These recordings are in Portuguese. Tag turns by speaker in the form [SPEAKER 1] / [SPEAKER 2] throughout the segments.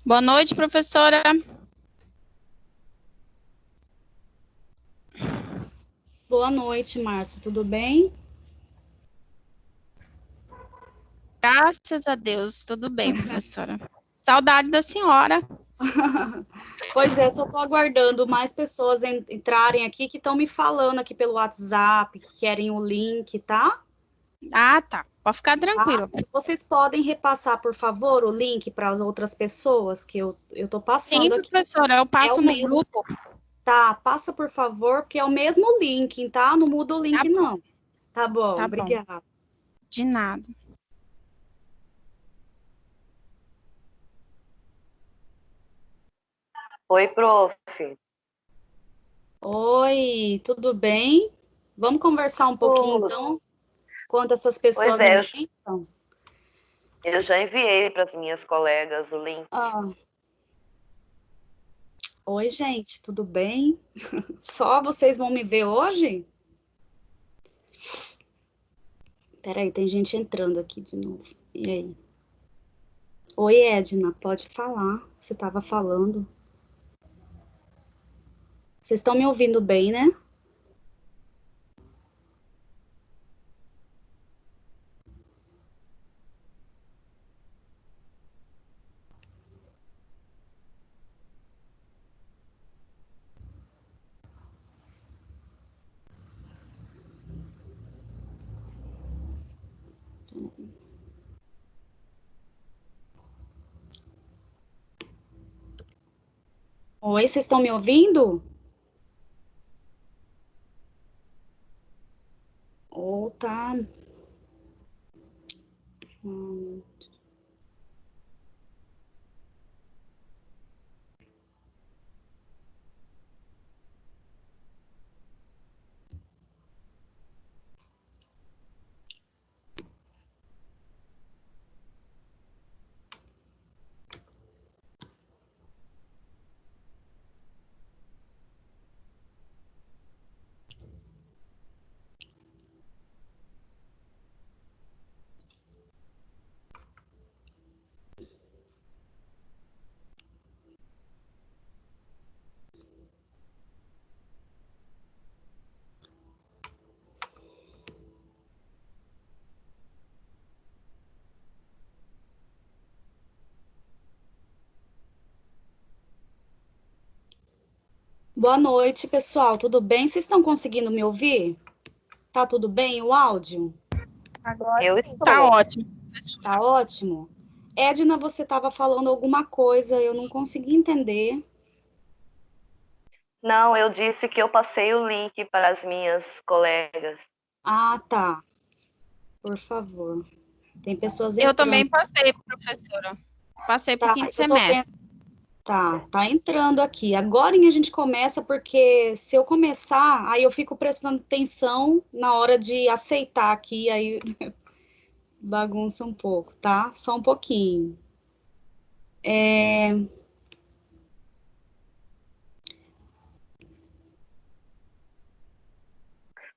[SPEAKER 1] Boa noite, professora.
[SPEAKER 2] Boa noite, Márcia. Tudo bem?
[SPEAKER 1] Graças a Deus, tudo bem, professora. Saudade da senhora.
[SPEAKER 2] Pois é, só estou aguardando mais pessoas entrarem aqui que estão me falando aqui pelo WhatsApp, que querem o link, tá?
[SPEAKER 1] Ah, tá. Pode ficar
[SPEAKER 2] Tá?
[SPEAKER 1] tranquilo.
[SPEAKER 2] Vocês podem repassar, por favor, o link para as outras pessoas que eu estou
[SPEAKER 1] Sim,
[SPEAKER 2] passando aqui.
[SPEAKER 1] professora, eu
[SPEAKER 2] É
[SPEAKER 1] passo
[SPEAKER 2] o
[SPEAKER 1] no
[SPEAKER 2] mesmo.
[SPEAKER 1] grupo.
[SPEAKER 2] Tá, passa, por favor, porque é o mesmo link, tá? Não muda o
[SPEAKER 1] Tá
[SPEAKER 2] link,
[SPEAKER 1] bom,
[SPEAKER 2] não. Tá bom,
[SPEAKER 1] tá bom.
[SPEAKER 2] obrigada.
[SPEAKER 1] De nada.
[SPEAKER 3] Oi, prof.
[SPEAKER 2] Oi, tudo bem? Vamos conversar um pouquinho,
[SPEAKER 3] Tudo.
[SPEAKER 2] então, enquanto essas
[SPEAKER 3] Pois
[SPEAKER 2] pessoas
[SPEAKER 3] é,
[SPEAKER 2] não entram?
[SPEAKER 3] eu já enviei para as minhas colegas o link.
[SPEAKER 2] Ah, oi, gente, tudo bem? Só vocês vão me ver hoje? Peraí, tem gente entrando aqui de novo. E aí? Oi, Edna, pode falar. Você estava falando. Vocês estão me ouvindo bem, né? Oi, vocês estão me ouvindo? Ou tá. hum, Boa noite, pessoal. Tudo bem? Vocês estão conseguindo me ouvir? Tá tudo bem o áudio?
[SPEAKER 4] Agora
[SPEAKER 3] Eu
[SPEAKER 4] sim.
[SPEAKER 1] Tá
[SPEAKER 3] estou.
[SPEAKER 1] ótimo.
[SPEAKER 2] Tá ótimo? Edna, você estava falando alguma coisa, eu não consegui entender.
[SPEAKER 3] Não, eu disse que eu passei o link para as minhas colegas.
[SPEAKER 2] Ah, tá. Por favor. Tem pessoas
[SPEAKER 1] Eu
[SPEAKER 2] entrando.
[SPEAKER 1] também passei, professora. Passei para o
[SPEAKER 2] Tá,
[SPEAKER 1] quinto
[SPEAKER 2] eu tô vendo.
[SPEAKER 1] semestre.
[SPEAKER 2] Tá entrando aqui. Agora a gente começa, porque se eu começar, aí eu fico prestando atenção na hora de aceitar aqui, aí bagunça um pouco, tá? Só um pouquinho.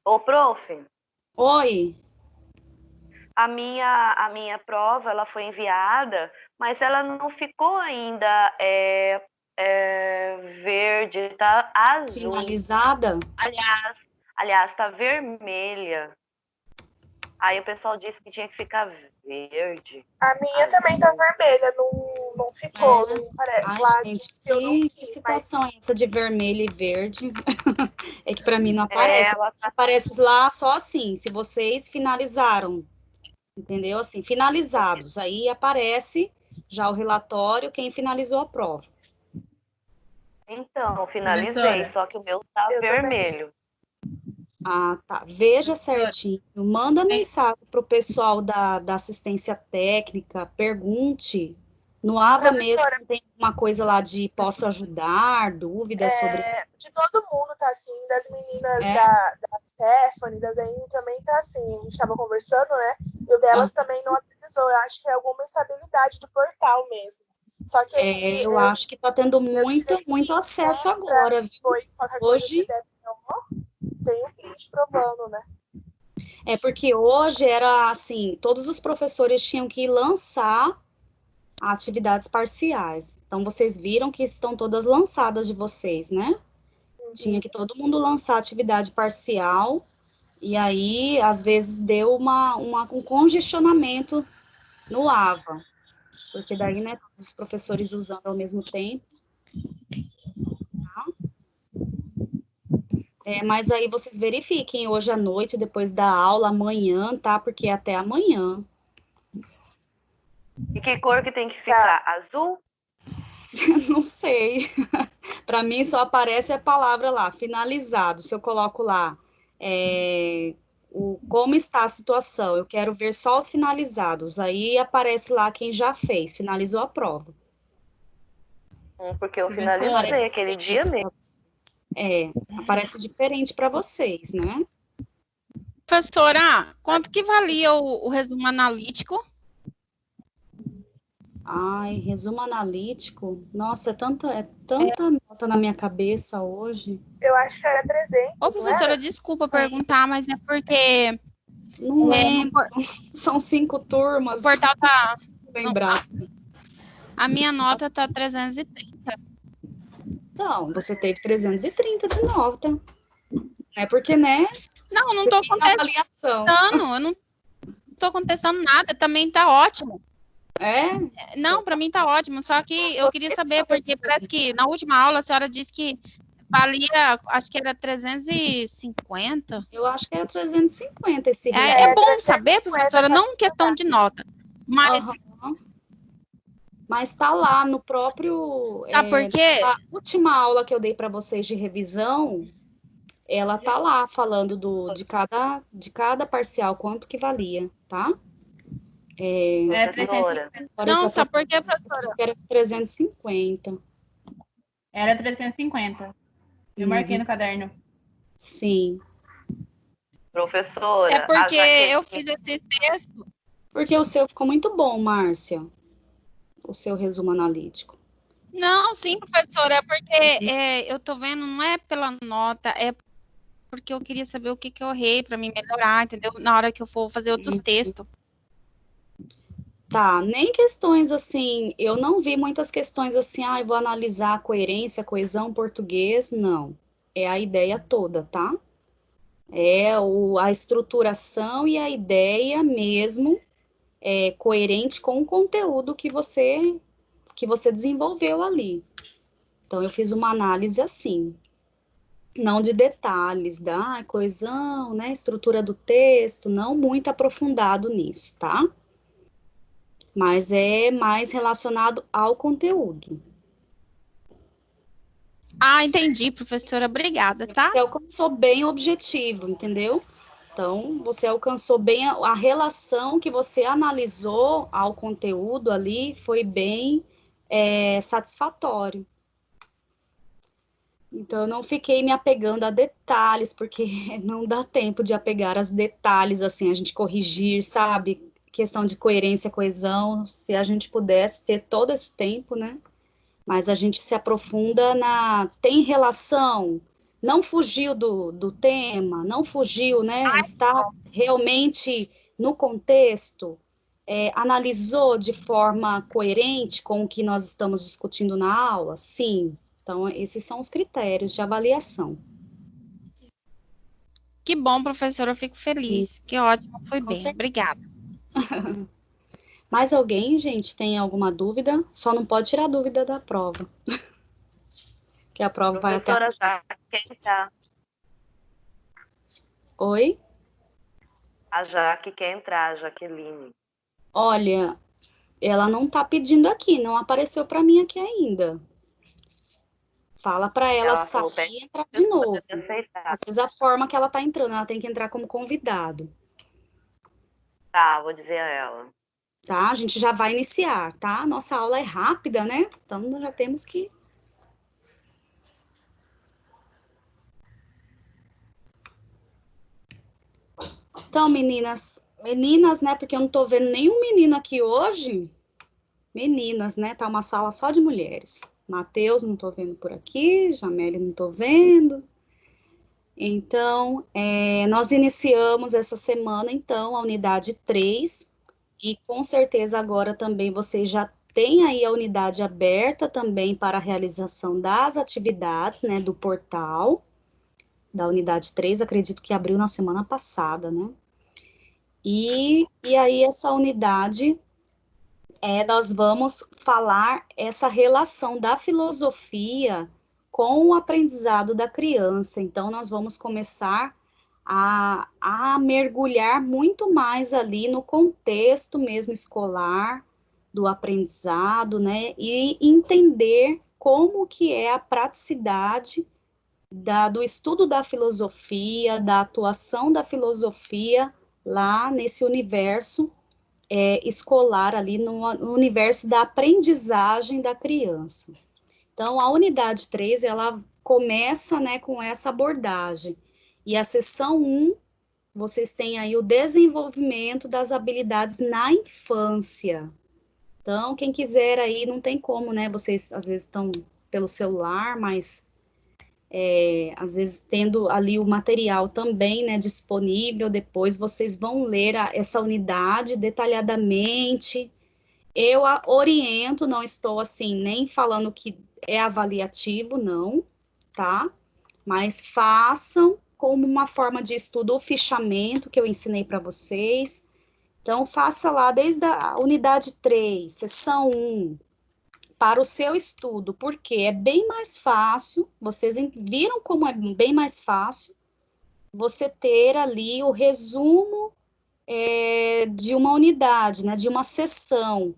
[SPEAKER 3] Ô, prof,
[SPEAKER 2] Oi.
[SPEAKER 3] a minha prova ela foi enviada, mas ela não ficou ainda verde, tá azul.
[SPEAKER 2] Finalizada?
[SPEAKER 3] Aliás, aliás, tá vermelha. Aí o pessoal disse que tinha que ficar verde,
[SPEAKER 4] A minha também tá
[SPEAKER 3] azul.
[SPEAKER 4] vermelha, não ficou.
[SPEAKER 2] É.
[SPEAKER 4] Não pare...
[SPEAKER 2] Ai,
[SPEAKER 4] Lá
[SPEAKER 2] gente,
[SPEAKER 4] diz que eu não
[SPEAKER 2] que
[SPEAKER 4] fiz,
[SPEAKER 2] situação é
[SPEAKER 4] mas
[SPEAKER 2] essa de vermelho e verde? É que para mim não
[SPEAKER 3] É,
[SPEAKER 2] aparece.
[SPEAKER 3] ela tá.
[SPEAKER 2] Aparece lá só assim, se vocês finalizaram, entendeu? Assim, finalizados. Aí aparece já o relatório, quem finalizou a prova.
[SPEAKER 3] Então, finalizei,
[SPEAKER 5] Professora,
[SPEAKER 3] só que o meu tá
[SPEAKER 4] eu também.
[SPEAKER 3] vermelho.
[SPEAKER 2] Ah, tá. Veja
[SPEAKER 5] professora,
[SPEAKER 2] certinho. Manda
[SPEAKER 5] tem-
[SPEAKER 2] mensagem para o pessoal da assistência técnica, pergunte. No AVA mesmo,
[SPEAKER 4] Professora,
[SPEAKER 2] tem uma coisa lá de posso ajudar, dúvidas sobre.
[SPEAKER 4] de todo mundo tá assim, das meninas
[SPEAKER 2] É?
[SPEAKER 4] da Stephanie, da Zaine também tá assim. A gente tava conversando, né? E o
[SPEAKER 2] Ah,
[SPEAKER 4] delas também não atualizou. Eu acho que é alguma instabilidade do portal mesmo. Só que aí
[SPEAKER 2] Eu acho que está tendo muito
[SPEAKER 4] tirei
[SPEAKER 2] muito
[SPEAKER 4] 15
[SPEAKER 2] acesso
[SPEAKER 4] pontos pra
[SPEAKER 2] agora, viu?
[SPEAKER 4] depois, qualquer coisa, se
[SPEAKER 2] Hoje,
[SPEAKER 4] der pior, tem um print provando, né?
[SPEAKER 2] porque hoje era assim, todos os professores tinham que lançar atividades parciais. Então, vocês viram que estão todas lançadas de vocês, né? Tinha que todo mundo lançar atividade parcial, e aí, às vezes, deu um congestionamento no AVA, porque daí, né, todos os professores usando ao mesmo tempo. Tá? Mas aí vocês verifiquem hoje à noite, depois da aula, amanhã, tá? Porque é até amanhã.
[SPEAKER 3] E que cor que tem que
[SPEAKER 4] Tá.
[SPEAKER 3] ficar? Azul?
[SPEAKER 2] Não sei. Para mim só aparece a palavra lá, finalizado. Se eu coloco lá como está a situação, eu quero ver só os finalizados. Aí aparece lá quem já fez, finalizou a prova.
[SPEAKER 3] Porque eu
[SPEAKER 1] Professora,
[SPEAKER 3] finalizei aquele dia mesmo.
[SPEAKER 2] Aparece diferente para vocês, né?
[SPEAKER 1] Professora, quanto que valia o resumo analítico?
[SPEAKER 2] Ai, resumo analítico. Nossa, é tanta nota na minha cabeça hoje.
[SPEAKER 4] Eu acho que era 300,
[SPEAKER 1] Ô,
[SPEAKER 4] não
[SPEAKER 1] professora,
[SPEAKER 4] era?
[SPEAKER 1] desculpa perguntar, mas é porque
[SPEAKER 2] Não
[SPEAKER 1] no
[SPEAKER 2] lembro. São 5
[SPEAKER 1] o
[SPEAKER 2] turmas.
[SPEAKER 1] portal tá.
[SPEAKER 2] Lembrar.
[SPEAKER 1] A minha nota tá 330.
[SPEAKER 2] Então, você teve 330 de nota. É porque, né?
[SPEAKER 1] Não, eu não
[SPEAKER 2] Você
[SPEAKER 1] tô
[SPEAKER 2] tem
[SPEAKER 1] contestando,
[SPEAKER 2] avaliação.
[SPEAKER 1] eu não tô contestando nada, também tá ótimo.
[SPEAKER 2] É?
[SPEAKER 1] Não, para mim tá ótimo, só que eu queria saber, porque parece que na última aula a senhora disse que valia, acho que era 350.
[SPEAKER 2] Eu acho que era 350 esse
[SPEAKER 1] É
[SPEAKER 2] resumo.
[SPEAKER 1] bom saber, professora, não questão de nota, mas
[SPEAKER 2] Aham. Mas tá lá no próprio.
[SPEAKER 1] sabe por quê?
[SPEAKER 2] A última aula que eu dei para vocês de revisão, ela tá lá falando de cada parcial, quanto que valia, tá?
[SPEAKER 3] Professora,
[SPEAKER 2] Agora
[SPEAKER 1] Não, sabe por quê,
[SPEAKER 2] exatamente,
[SPEAKER 1] professora?
[SPEAKER 2] acho que era 350.
[SPEAKER 5] Era 350. Eu marquei no caderno.
[SPEAKER 2] Sim.
[SPEAKER 3] professora,
[SPEAKER 1] É porque
[SPEAKER 3] a Jaqueline,
[SPEAKER 1] eu fiz esse texto.
[SPEAKER 2] Porque o seu ficou muito bom, Márcia. O seu resumo analítico.
[SPEAKER 1] Não, sim, professora, é porque eu tô vendo, não é pela nota, é porque eu queria saber o que eu errei para me melhorar, entendeu? Na hora que eu for fazer outros textos.
[SPEAKER 2] Tá, nem questões assim, eu não vi muitas questões assim, eu vou analisar a coerência, coesão, português, não. É a ideia toda, tá? A estruturação e a ideia mesmo coerente com o conteúdo que você desenvolveu ali. Então, eu fiz uma análise assim, não de detalhes da coesão, né, estrutura do texto, não muito aprofundado nisso, tá? Mas é mais relacionado ao conteúdo.
[SPEAKER 1] Ah, entendi, professora, obrigada, tá?
[SPEAKER 2] Você alcançou bem o objetivo, entendeu? Então, você alcançou bem a relação que você analisou ao conteúdo ali, foi bem satisfatório. Então, eu não fiquei me apegando a detalhes, porque não dá tempo de apegar aos detalhes, assim, a gente corrigir, sabe? Questão de coerência, coesão, se a gente pudesse ter todo esse tempo, né? Mas a gente se aprofunda tem relação, não fugiu do tema, não fugiu, né? Está realmente no contexto, analisou de forma coerente com o que nós estamos discutindo na aula? Sim. Então, esses são os critérios de avaliação.
[SPEAKER 1] Que bom, professora, eu fico feliz. Que ótimo, foi
[SPEAKER 2] Com
[SPEAKER 1] bem.
[SPEAKER 2] certeza.
[SPEAKER 1] Obrigada.
[SPEAKER 2] Mais alguém, gente, tem alguma dúvida? Só não pode tirar dúvida da prova. Que a prova vai até...
[SPEAKER 3] professora Jaque quer entrar.
[SPEAKER 2] Oi?
[SPEAKER 3] A Jaque quer entrar, a Jaqueline.
[SPEAKER 2] Olha, ela não tá pedindo aqui, não apareceu para mim aqui ainda. Fala para ela
[SPEAKER 3] falou,
[SPEAKER 2] sair
[SPEAKER 3] pede
[SPEAKER 2] e entrar de novo.
[SPEAKER 3] aceitar.
[SPEAKER 2] Às vezes a forma que ela tá entrando, ela tem que entrar como convidado.
[SPEAKER 3] Tá, vou dizer a ela.
[SPEAKER 2] Tá? A gente já vai iniciar, tá? Nossa aula é rápida, né? Então já temos que... Então, meninas, né? Porque eu não tô vendo nenhum menino aqui hoje. Meninas, né? Tá uma sala só de mulheres. Matheus, não tô vendo por aqui. Jamele, não tô vendo. Então, nós iniciamos essa semana, então, a unidade 3, e com certeza agora também vocês já têm aí a unidade aberta também para a realização das atividades, né, do portal, da unidade 3, acredito que abriu na semana passada, né? E aí essa unidade, nós vamos falar essa relação da filosofia com o aprendizado da criança. Então, nós vamos começar a mergulhar muito mais ali no contexto mesmo escolar, do aprendizado, né, e entender como que é a praticidade do estudo da filosofia, da atuação da filosofia lá nesse universo escolar, ali no universo da aprendizagem da criança. Então, a unidade 3, ela começa, né, com essa abordagem. E a seção 1, vocês têm aí o desenvolvimento das habilidades na infância. Então, quem quiser aí, não tem como, né, vocês às vezes estão pelo celular, mas às vezes tendo ali o material também, né, disponível, depois vocês vão ler essa unidade detalhadamente. Eu oriento, não estou assim, nem falando que é avaliativo, não, tá? Mas façam como uma forma de estudo o fichamento que eu ensinei para vocês. Então, faça lá desde a unidade 3, seção 1, para o seu estudo, porque é bem mais fácil, vocês viram como é bem mais fácil você ter ali o resumo de uma unidade, né, de uma sessão,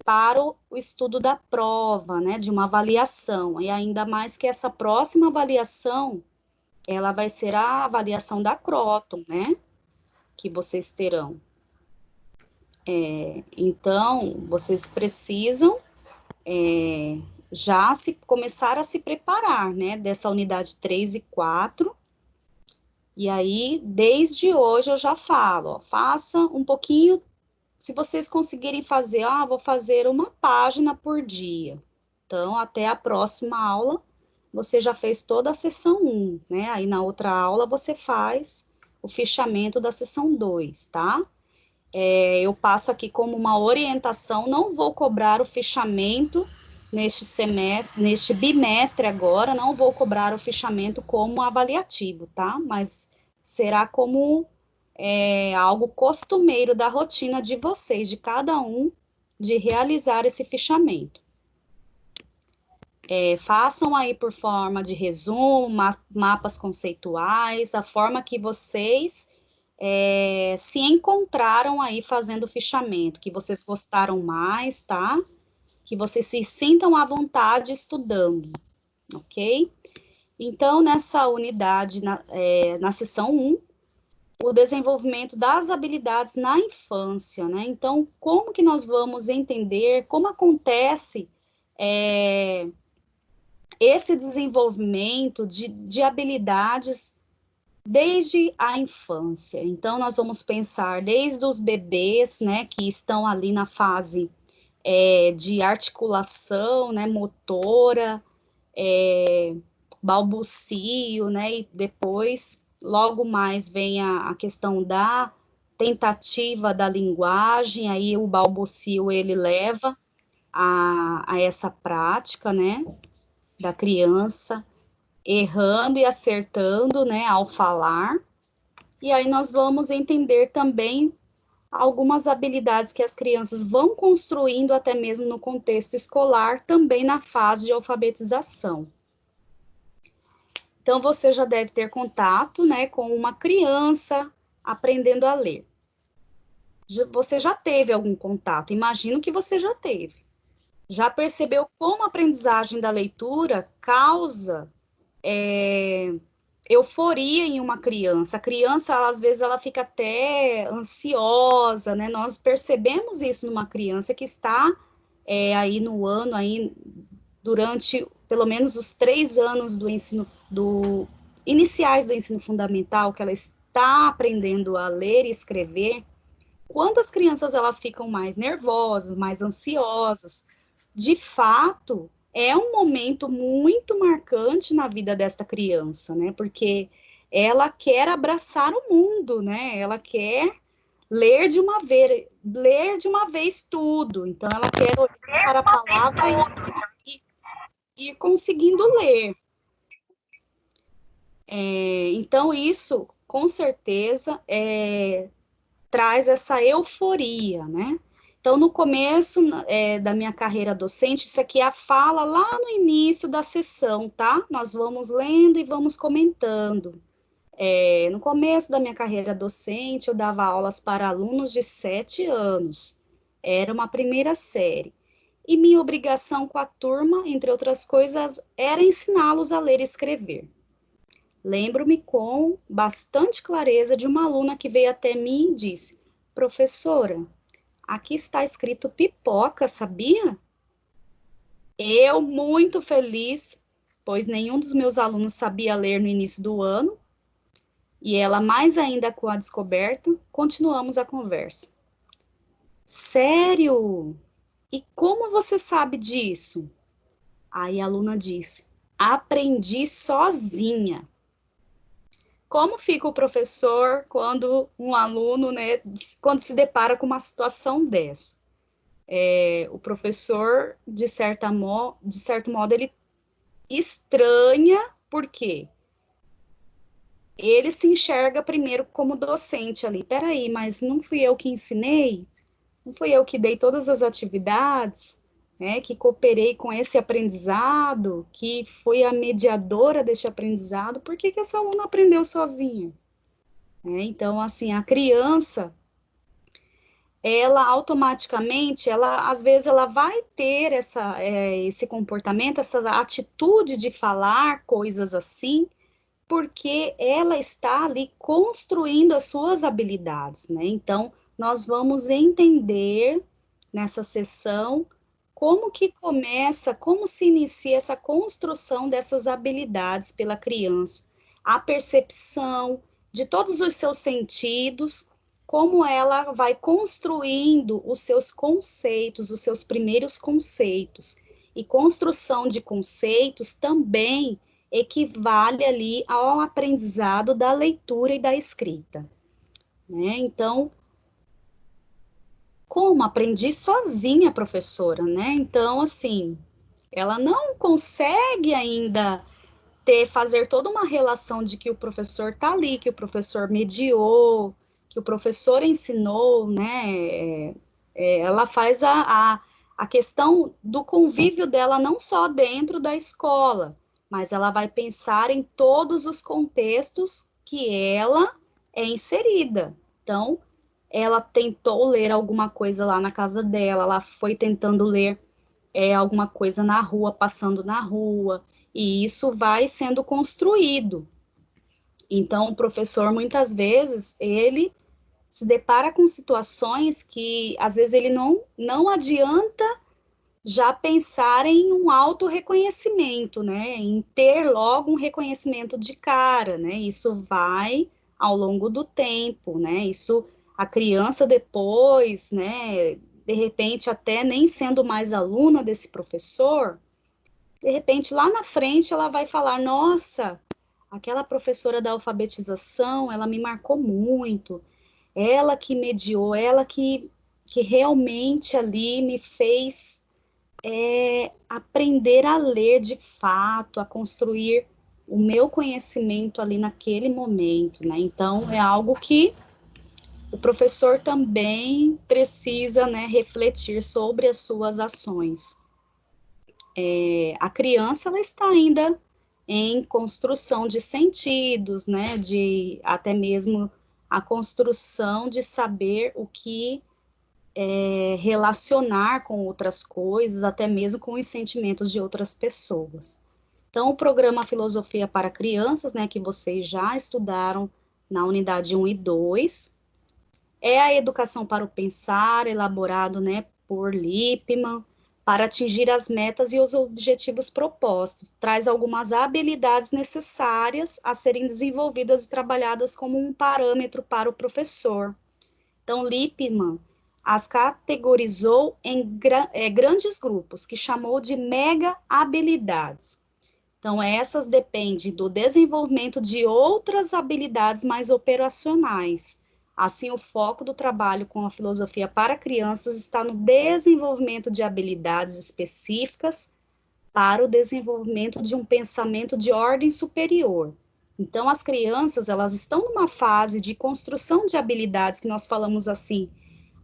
[SPEAKER 2] para o estudo da prova, né, de uma avaliação, e ainda mais que essa próxima avaliação, ela vai ser a avaliação da Croton, né, que vocês terão. Então, vocês precisam já começar a se preparar, né, dessa unidade 3 e 4, e aí, desde hoje eu já falo, ó, faça um pouquinho, se vocês conseguirem fazer, vou fazer uma página por dia, então, até a próxima aula, você já fez toda a sessão 1, né, aí na outra aula você faz o fichamento da sessão 2, tá? Eu passo aqui como uma orientação, não vou cobrar o fichamento neste semestre, neste bimestre agora, não vou cobrar o fichamento como avaliativo, tá? Mas será como algo costumeiro da rotina de vocês, de cada um, de realizar esse fichamento. Façam aí por forma de resumo, mapas conceituais, a forma que vocês se encontraram aí fazendo o fichamento, que vocês gostaram mais, tá? Que vocês se sintam à vontade estudando, ok? Então, nessa unidade, na seção 1, o desenvolvimento das habilidades na infância, né? Então, como que nós vamos entender, como acontece esse desenvolvimento de habilidades desde a infância. Então, nós vamos pensar desde os bebês, né, que estão ali na fase de articulação, né, motora, balbucio, né, e depois, logo mais, vem a questão da tentativa da linguagem, aí o balbucio, ele leva a essa prática, né, da criança, errando e acertando, né, ao falar, e aí nós vamos entender também algumas habilidades que as crianças vão construindo até mesmo no contexto escolar, também na fase de alfabetização. Então, você já deve ter contato, né, com uma criança aprendendo a ler. Você já teve algum contato? Imagino que você já teve. Já percebeu como a aprendizagem da leitura causa euforia em uma criança. A criança, às vezes, ela fica até ansiosa, né? Nós percebemos isso numa criança que está aí no ano, aí, durante pelo menos os 3 anos do ensino, iniciais do ensino fundamental, que ela está aprendendo a ler e escrever, quando as crianças elas ficam mais nervosas, mais ansiosas, de fato, é um momento muito marcante na vida desta criança, né? Porque ela quer abraçar o mundo, né? Ela quer ler de uma vez tudo. Então, ela quer olhar para a palavra e ir conseguindo ler. Então, isso, com certeza, traz essa euforia, né? Então, no começo da minha carreira docente, isso aqui é a fala lá no início da sessão, tá? Nós vamos lendo e vamos comentando. No começo da minha carreira docente, eu dava aulas para alunos de 7 anos. Era uma primeira série. E minha obrigação com a turma, entre outras coisas, era ensiná-los a ler e escrever. Lembro-me com bastante clareza de uma aluna que veio até mim e disse: professora, aqui está escrito pipoca, sabia? Eu, muito feliz, pois nenhum dos meus alunos sabia ler no início do ano, e ela mais ainda com a descoberta, continuamos a conversa. Sério? E como você sabe disso? Aí a aluna disse: aprendi sozinha. Como fica o professor quando um aluno, né, quando se depara com uma situação dessa? O professor, de certo modo, ele estranha, por quê? Ele se enxerga primeiro como docente ali. Peraí, mas não fui eu que ensinei? Não fui eu que dei todas as atividades, né, que cooperei com esse aprendizado, que fui a mediadora deste aprendizado? Por que essa aluna aprendeu sozinha? Então, assim, a criança, ela automaticamente, às vezes, ela vai ter esse comportamento, essa atitude de falar coisas assim, porque ela está ali construindo as suas habilidades, né? Então, nós vamos entender nessa sessão como que começa, como se inicia essa construção dessas habilidades pela criança, a percepção de todos os seus sentidos, como ela vai construindo os seus conceitos, os seus primeiros conceitos. E construção de conceitos também equivale ali ao aprendizado da leitura e da escrita, né? Então, como aprendi sozinha, professora, né? Então, assim, ela não consegue ainda fazer toda uma relação de que o professor está ali, que o professor mediou, que o professor ensinou, né? Ela faz a questão do convívio dela não só dentro da escola, mas ela vai pensar em todos os contextos que ela é inserida. Então, ela tentou ler alguma coisa lá na casa dela, ela foi tentando ler alguma coisa na rua, passando na rua, e isso vai sendo construído. Então, o professor, muitas vezes, ele se depara com situações que, às vezes, ele não adianta já pensar em um autorreconhecimento, né, em ter logo um reconhecimento de cara, né, isso vai ao longo do tempo, né, isso, a criança depois, né, de repente até nem sendo mais aluna desse professor, de repente lá na frente ela vai falar, nossa, aquela professora da alfabetização, ela me marcou muito, ela que mediou, ela que realmente ali me fez aprender a ler de fato, a construir o meu conhecimento ali naquele momento, né? Então, é algo que o professor também precisa, né, refletir sobre as suas ações. A criança, ela está ainda em construção de sentidos, né, de até mesmo a construção de saber o que relacionar com outras coisas, até mesmo com os sentimentos de outras pessoas. Então, o programa Filosofia para Crianças, né, que vocês já estudaram na unidade 1 e 2, é a educação para o pensar, elaborado, né, por Lippmann, para atingir as metas e os objetivos propostos. Traz algumas habilidades necessárias a serem desenvolvidas e trabalhadas como um parâmetro para o professor. Então, Lippmann as categorizou em grandes grupos, que chamou de mega habilidades. Então, essas dependem do desenvolvimento de outras habilidades mais operacionais. Assim, o foco do trabalho com a filosofia para crianças está no desenvolvimento de habilidades específicas para o desenvolvimento de um pensamento de ordem superior. Então, as crianças, elas estão numa fase de construção de habilidades, que nós falamos assim,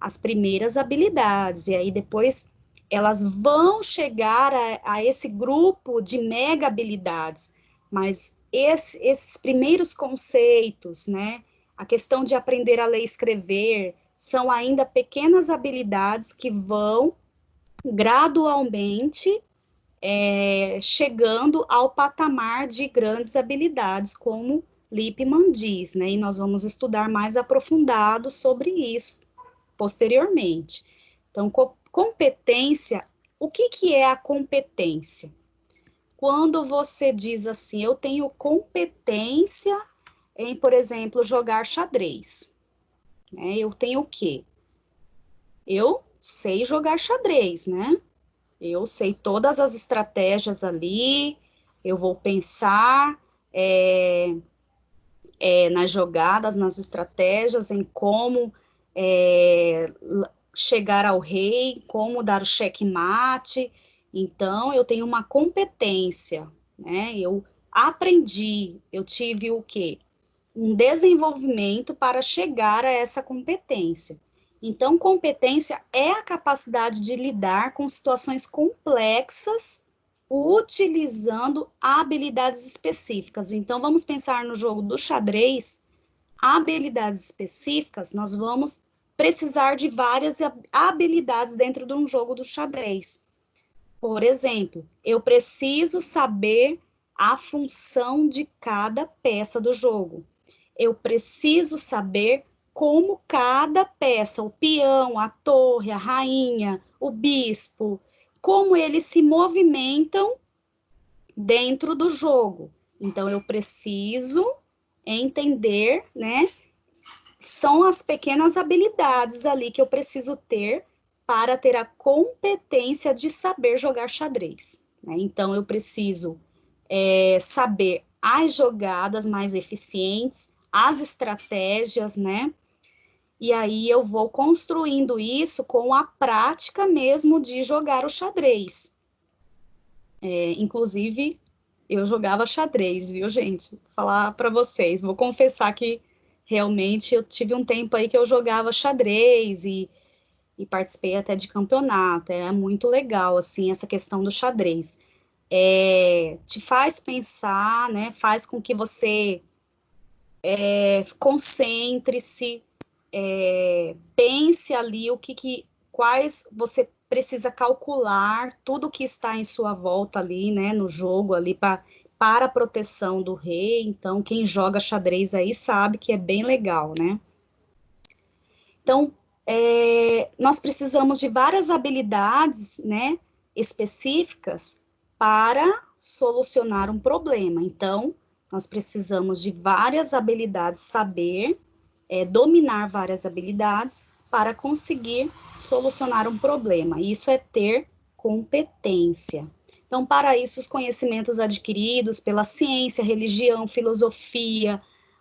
[SPEAKER 2] as primeiras habilidades, e aí depois elas vão chegar a esse grupo de mega habilidades, mas esses primeiros conceitos, né, a questão de aprender a ler e escrever, são ainda pequenas habilidades que vão gradualmente chegando ao patamar de grandes habilidades, como Lippmann diz, né, e nós vamos estudar mais aprofundado sobre isso posteriormente. Então, competência, o que é a competência? Quando você diz assim, eu tenho competência em, por exemplo, jogar xadrez, né? Eu tenho o quê? Eu sei jogar xadrez, né? Eu sei todas as estratégias ali, eu vou pensar nas jogadas, nas estratégias, em como chegar ao rei, como dar o checkmate. Então, eu tenho uma competência, né? Eu aprendi, eu tive o quê? Um desenvolvimento para chegar a essa competência. Então, competência é a capacidade de lidar com situações complexas utilizando habilidades específicas. Então, vamos pensar no jogo do xadrez, habilidades específicas, nós vamos precisar de várias habilidades dentro de um jogo do xadrez. Por exemplo, eu preciso saber a função de cada peça do jogo. Eu preciso saber como cada peça, o peão, a torre, a rainha, o bispo, como eles se movimentam dentro do jogo. Então, eu preciso entender, né? São as pequenas habilidades ali que eu preciso ter para ter a competência de saber jogar xadrez, né? Então, eu preciso saber as jogadas mais eficientes, as estratégias, né? E aí eu vou construindo isso com a prática mesmo de jogar o xadrez. Inclusive, eu jogava xadrez, viu, gente? Vou falar para vocês, vou confessar que realmente eu tive um tempo aí que eu jogava xadrez e participei até de campeonato, era muito legal, assim, essa questão do xadrez. Te faz pensar, né, faz com que você concentre-se, pense ali quais você precisa calcular, tudo que está em sua volta ali, né, no jogo ali, para a proteção do rei. Então, quem joga xadrez aí sabe que é bem legal, né? Então, nós precisamos de várias habilidades, né, específicas para solucionar um problema. Então, nós precisamos de várias habilidades, saber dominar várias habilidades para conseguir solucionar um problema. Isso é ter competência. Então, para isso, os conhecimentos adquiridos pela ciência, religião, filosofia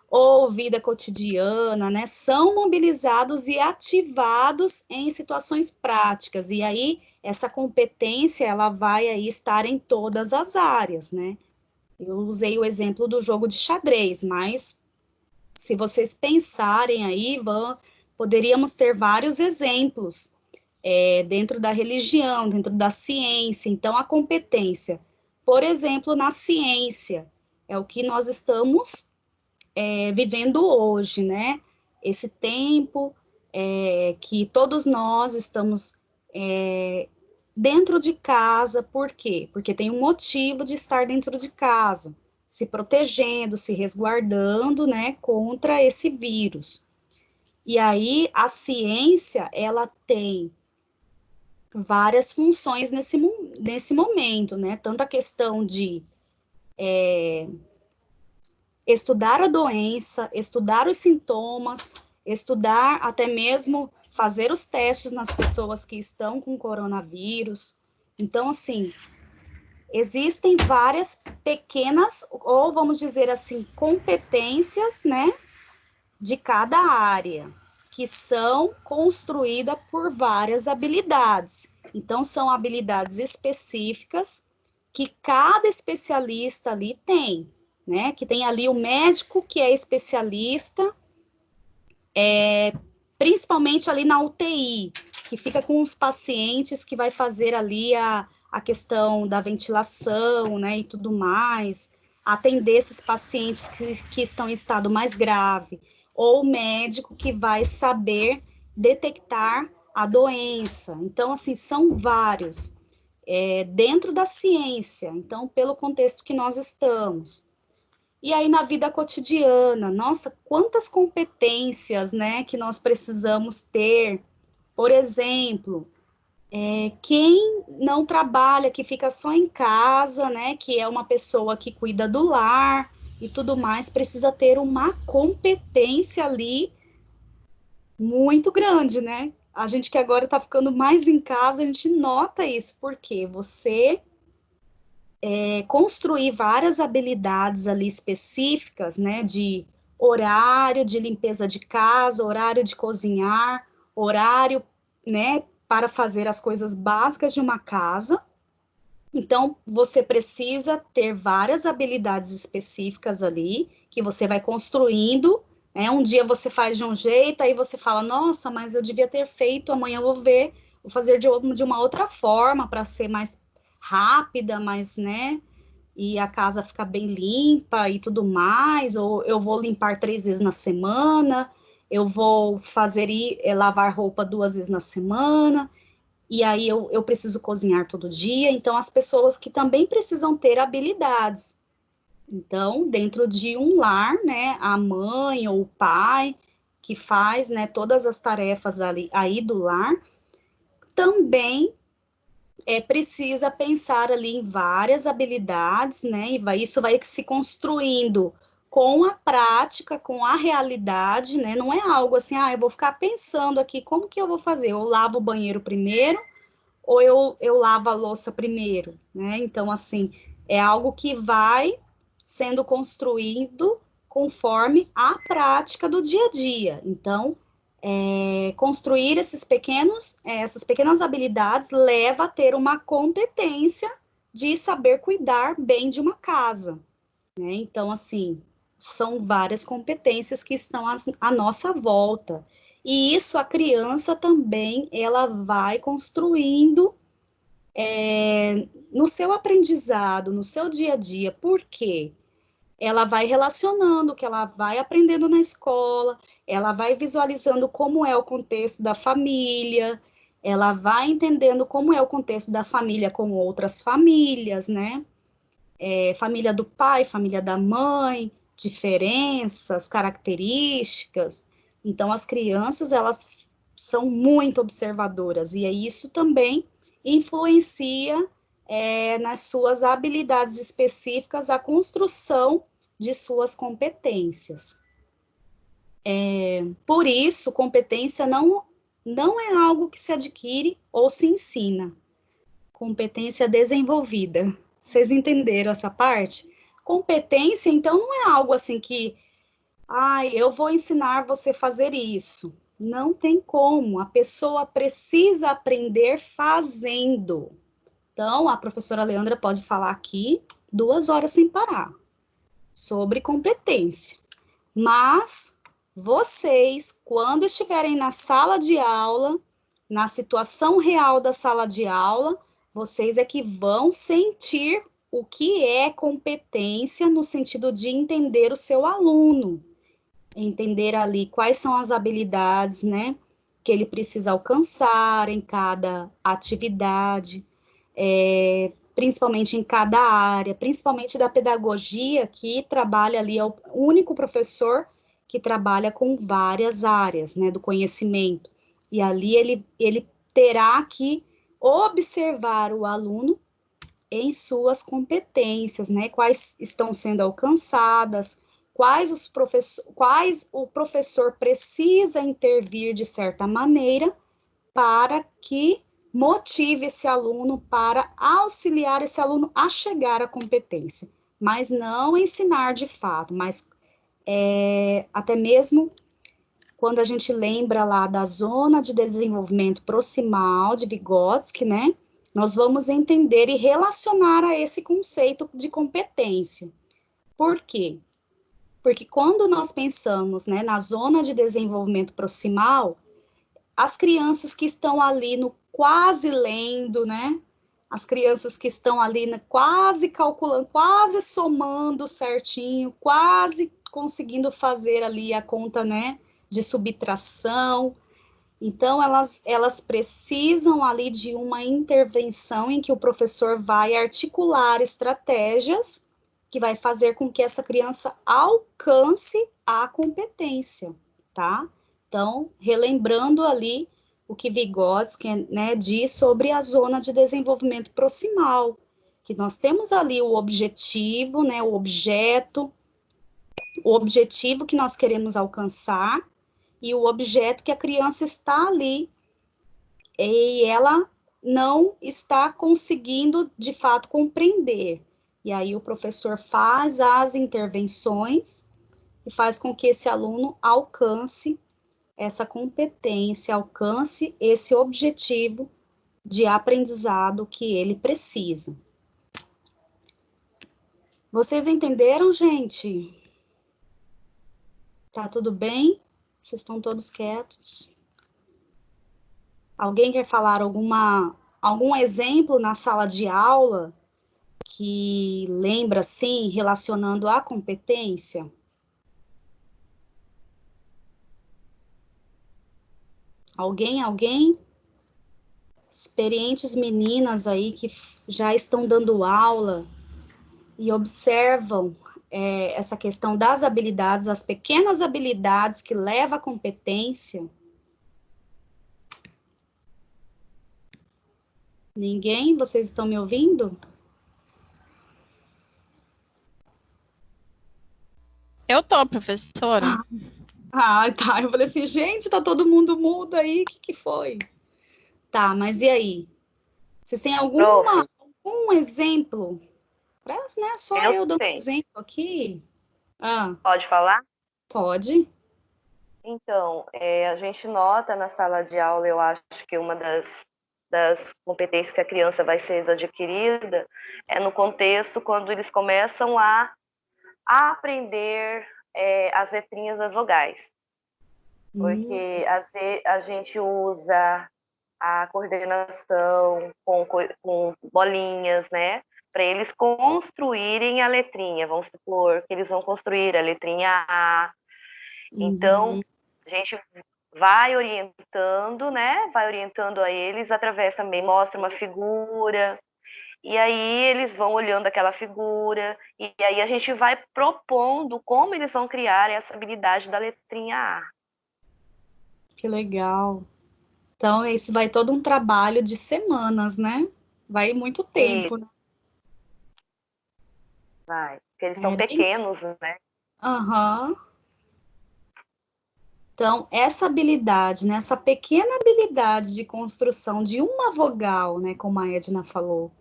[SPEAKER 2] ou vida cotidiana, né, são mobilizados e ativados em situações práticas. E aí, essa competência, ela vai aí estar em todas as áreas, né? Eu usei o exemplo do jogo de xadrez, mas se vocês pensarem aí, poderíamos ter vários exemplos dentro da religião, dentro da ciência. Então, a competência, por exemplo, na ciência, é o que nós estamos vivendo hoje, né? Esse tempo que todos nós estamos dentro de casa, por quê? Porque tem um motivo de estar dentro de casa, se protegendo, se resguardando, né, contra esse vírus. E aí, a ciência, ela tem várias funções nesse momento, né, tanto a questão de estudar a doença, estudar os sintomas, estudar até mesmo fazer os testes nas pessoas que estão com coronavírus. Então, assim, existem várias pequenas, ou vamos dizer assim, competências, né, de cada área, que são construídas por várias habilidades. Então, são habilidades específicas que cada especialista ali tem, né? Que tem ali o médico que é especialista, principalmente ali na UTI, que fica com os pacientes, que vai fazer ali a questão da ventilação, né, e tudo mais, atender esses pacientes que estão em estado mais grave, ou o médico que vai saber detectar a doença. Então, assim, são vários, dentro da ciência, então, pelo contexto que nós estamos. E aí, na vida cotidiana, nossa, quantas competências, né, que nós precisamos ter. Por exemplo, quem não trabalha, que fica só em casa, né, que é uma pessoa que cuida do lar e tudo mais, precisa ter uma competência ali muito grande, né? A gente que agora está ficando mais em casa, a gente nota isso, porque você construir várias habilidades ali específicas, né, de horário de limpeza de casa, horário de cozinhar, horário, né, para fazer as coisas básicas de uma casa. Então, você precisa ter várias habilidades específicas ali, que você vai construindo, né? Um dia você faz de um jeito, aí você fala, nossa, mas eu devia ter feito, amanhã eu vou fazer de uma outra forma, para ser mais rápida, mais, né? E a casa ficar bem limpa e tudo mais, ou eu vou limpar 3 vezes na semana, eu vou lavar roupa 2 vezes na semana, e aí eu preciso cozinhar todo dia. Então, as pessoas que também precisam ter habilidades. Então, dentro de um lar, né, a mãe ou o pai que faz, né, todas as tarefas aí do lar, também precisa pensar ali em várias habilidades, né, isso vai se construindo com a prática, com a realidade, né, não é algo assim, eu vou ficar pensando aqui, como que eu vou fazer? Eu lavo o banheiro primeiro, ou eu lavo a louça primeiro, né? Então, assim, é algo que vai sendo construído conforme a prática do dia a dia. Então, construir essas pequenas habilidades leva a ter uma competência de saber cuidar bem de uma casa, né? Então, assim, são várias competências que estão à nossa volta. E isso a criança também, ela vai construindo no seu aprendizado, no seu dia a dia. Por quê? Ela vai relacionando o que ela vai aprendendo na escola, ela vai visualizando como é o contexto da família, ela vai entendendo como é o contexto da família com outras famílias, né? Família do pai, família da mãe, diferenças, características. Então, as crianças, elas são muito observadoras, e isso também influencia nas suas habilidades específicas, a construção de suas competências. Por isso, competência não é algo que se adquire ou se ensina. Competência desenvolvida. Vocês entenderam essa parte? Competência, então, não é algo assim que, eu vou ensinar você a fazer isso. Não tem como. A pessoa precisa aprender fazendo. Então, a professora Leandra pode falar aqui 2 horas sem parar sobre competência. Mas vocês, quando estiverem na sala de aula, na situação real da sala de aula, vocês é que vão sentir o que é competência no sentido de entender o seu aluno, entender ali quais são as habilidades, né, que ele precisa alcançar em cada atividade, principalmente em cada área, principalmente da pedagogia, que trabalha ali, é o único professor que trabalha com várias áreas, né, do conhecimento. E ali ele terá que observar o aluno em suas competências, né, quais estão sendo alcançadas, quais o professor precisa intervir de certa maneira para que motive esse aluno, para auxiliar esse aluno a chegar à competência, mas não ensinar de fato, mas até mesmo quando a gente lembra lá da zona de desenvolvimento proximal de Vygotsky, né, nós vamos entender e relacionar a esse conceito de competência. Por quê? Porque quando nós pensamos, né, na zona de desenvolvimento proximal, as crianças que estão ali no quase lendo, né, as crianças que estão ali quase calculando, quase somando certinho, quase conseguindo fazer ali a conta, né, de subtração. Então, elas precisam ali de uma intervenção em que o professor vai articular estratégias que vai fazer com que essa criança alcance a competência, tá? Então, relembrando ali o que Vygotsky, né, diz sobre a zona de desenvolvimento proximal, que nós temos ali o objetivo, né, o objetivo que nós queremos alcançar e o objeto que a criança está ali e ela não está conseguindo, de fato, compreender. E aí o professor faz as intervenções e faz com que esse aluno alcance essa competência, alcance esse objetivo de aprendizado que ele precisa. Vocês entenderam, gente? Tá tudo bem? Vocês estão todos quietos? Alguém quer falar algum exemplo na sala de aula que lembra, assim, relacionando a competência? Alguém? Experientes meninas aí que já estão dando aula e observam essa questão das habilidades, as pequenas habilidades que levam à competência. Ninguém? Vocês estão me ouvindo?
[SPEAKER 1] Eu tô, professora.
[SPEAKER 2] Tá. Eu falei assim, gente, tá todo mundo mudo aí, o que foi? Tá, mas e aí? Vocês têm algum exemplo? Né, só eu dando exemplo aqui?
[SPEAKER 3] Pode falar?
[SPEAKER 2] Pode.
[SPEAKER 3] Então, a gente nota na sala de aula, eu acho que uma das competências que a criança vai sendo adquirida é no contexto quando eles começam a aprender as letrinhas das vogais. Porque a gente usa a coordenação com bolinhas, né? Para eles construírem a letrinha. Vamos supor que eles vão construir a letrinha A. Então, a gente vai orientando, né? Vai orientando a eles através também, mostra uma figura, e aí eles vão olhando aquela figura, e aí a gente vai propondo como eles vão criar essa habilidade da letrinha A.
[SPEAKER 2] Que legal. Então, isso vai todo um trabalho de semanas, né? Vai muito tempo, né?
[SPEAKER 3] Vai, porque eles são pequenos, né?
[SPEAKER 2] Aham. Então, essa habilidade, né, essa pequena habilidade de construção de uma vogal, né, como a Edna falou,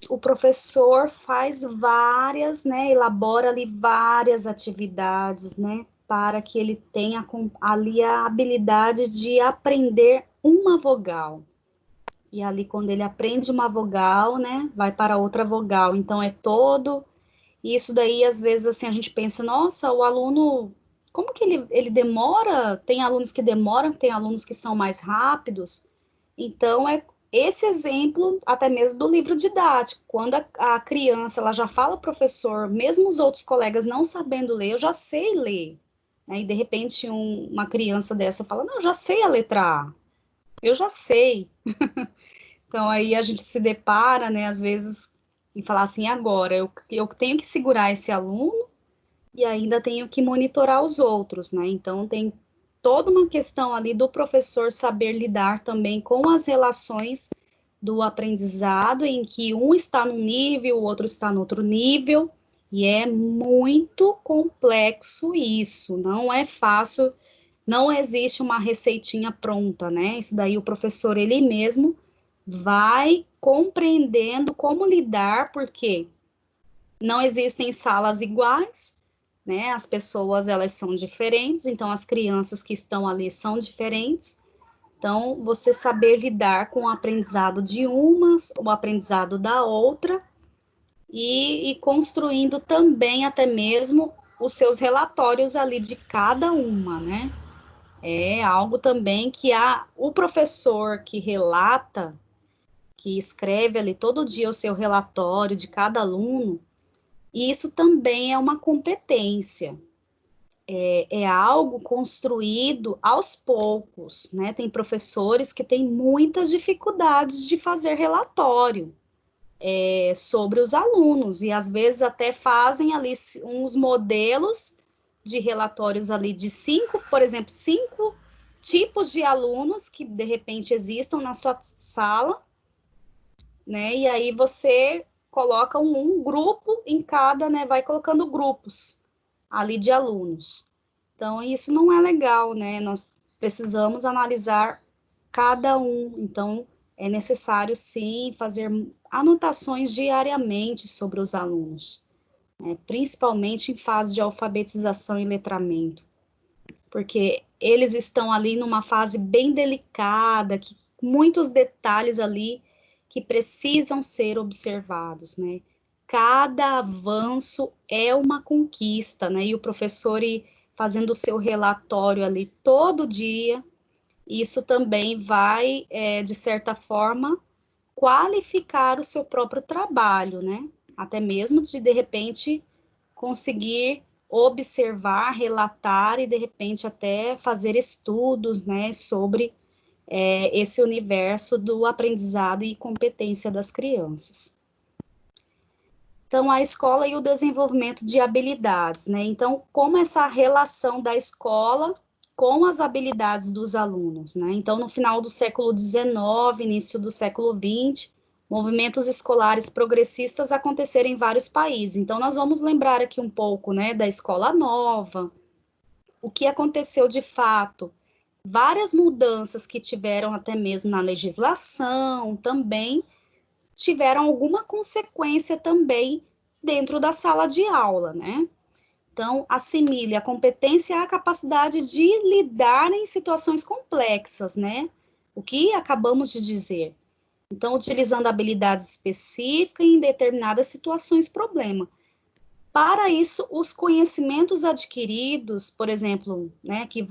[SPEAKER 2] o professor faz várias, né, elabora ali várias atividades, né, para que ele tenha ali a habilidade de aprender uma vogal. E ali, quando ele aprende uma vogal, né, vai para outra vogal. Então, é todo... Isso daí, às vezes, assim, a gente pensa, nossa, o aluno... Como que ele demora? Tem alunos que demoram, tem alunos que são mais rápidos. Então, é esse exemplo, até mesmo do livro didático. Quando a criança, ela já fala, professor, mesmo os outros colegas não sabendo ler, eu já sei ler. Né? E, de repente, uma criança dessa fala, não, eu já sei a letra A. Eu já sei. Então, aí a gente se depara, né, às vezes, e falar assim, agora, eu tenho que segurar esse aluno e ainda tenho que monitorar os outros, né? Então, tem toda uma questão ali do professor saber lidar também com as relações do aprendizado, em que um está num nível, o outro está no outro nível, E é muito complexo isso, não é fácil, não existe uma receitinha pronta, né? Isso daí o professor, ele mesmo vai compreendendo como lidar, porque não existem salas iguais, né? As pessoas, elas são diferentes, então as crianças que estão ali são diferentes. Então, você saber lidar com o aprendizado de umas, o aprendizado da outra, e construindo também até mesmo os seus relatórios ali de cada uma, né? É algo também que o professor que relata, que escreve ali todo dia o seu relatório de cada aluno, isso também é uma competência. É algo construído aos poucos, né? Tem professores que têm muitas dificuldades de fazer relatório sobre os alunos, e às vezes até fazem ali uns modelos de relatórios ali de 5, por exemplo, 5 tipos de alunos que de repente existam na sua sala, né? E aí você coloca um grupo em cada, né? Vai colocando grupos ali de alunos. Então, isso não é legal, né? Nós precisamos analisar cada um. Então, é necessário, sim, fazer anotações diariamente sobre os alunos, né? Principalmente em fase de alfabetização e letramento, porque eles estão ali numa fase bem delicada, que muitos detalhes ali que precisam ser observados, né? Cada avanço é uma conquista, né? E o professor fazendo o seu relatório ali todo dia, isso também vai, de certa forma, qualificar o seu próprio trabalho, né? Até mesmo de repente, conseguir observar, relatar e, de repente, até fazer estudos, né, sobre esse universo do aprendizado e competência das crianças. Então, a escola e o desenvolvimento de habilidades, né? Então, como essa relação da escola com as habilidades dos alunos, né? Então, no final do século XIX, início do século XX, movimentos escolares progressistas aconteceram em vários países. Então, nós vamos lembrar aqui um pouco, né, da Escola Nova, o que aconteceu de fato, várias mudanças que tiveram até mesmo na legislação, também tiveram alguma consequência também dentro da sala de aula, né? Então, assimile a competência à capacidade de lidar em situações complexas, né? O que acabamos de dizer. Então, utilizando habilidades específicas em determinadas situações problema. Para isso, os conhecimentos adquiridos, por exemplo, né, que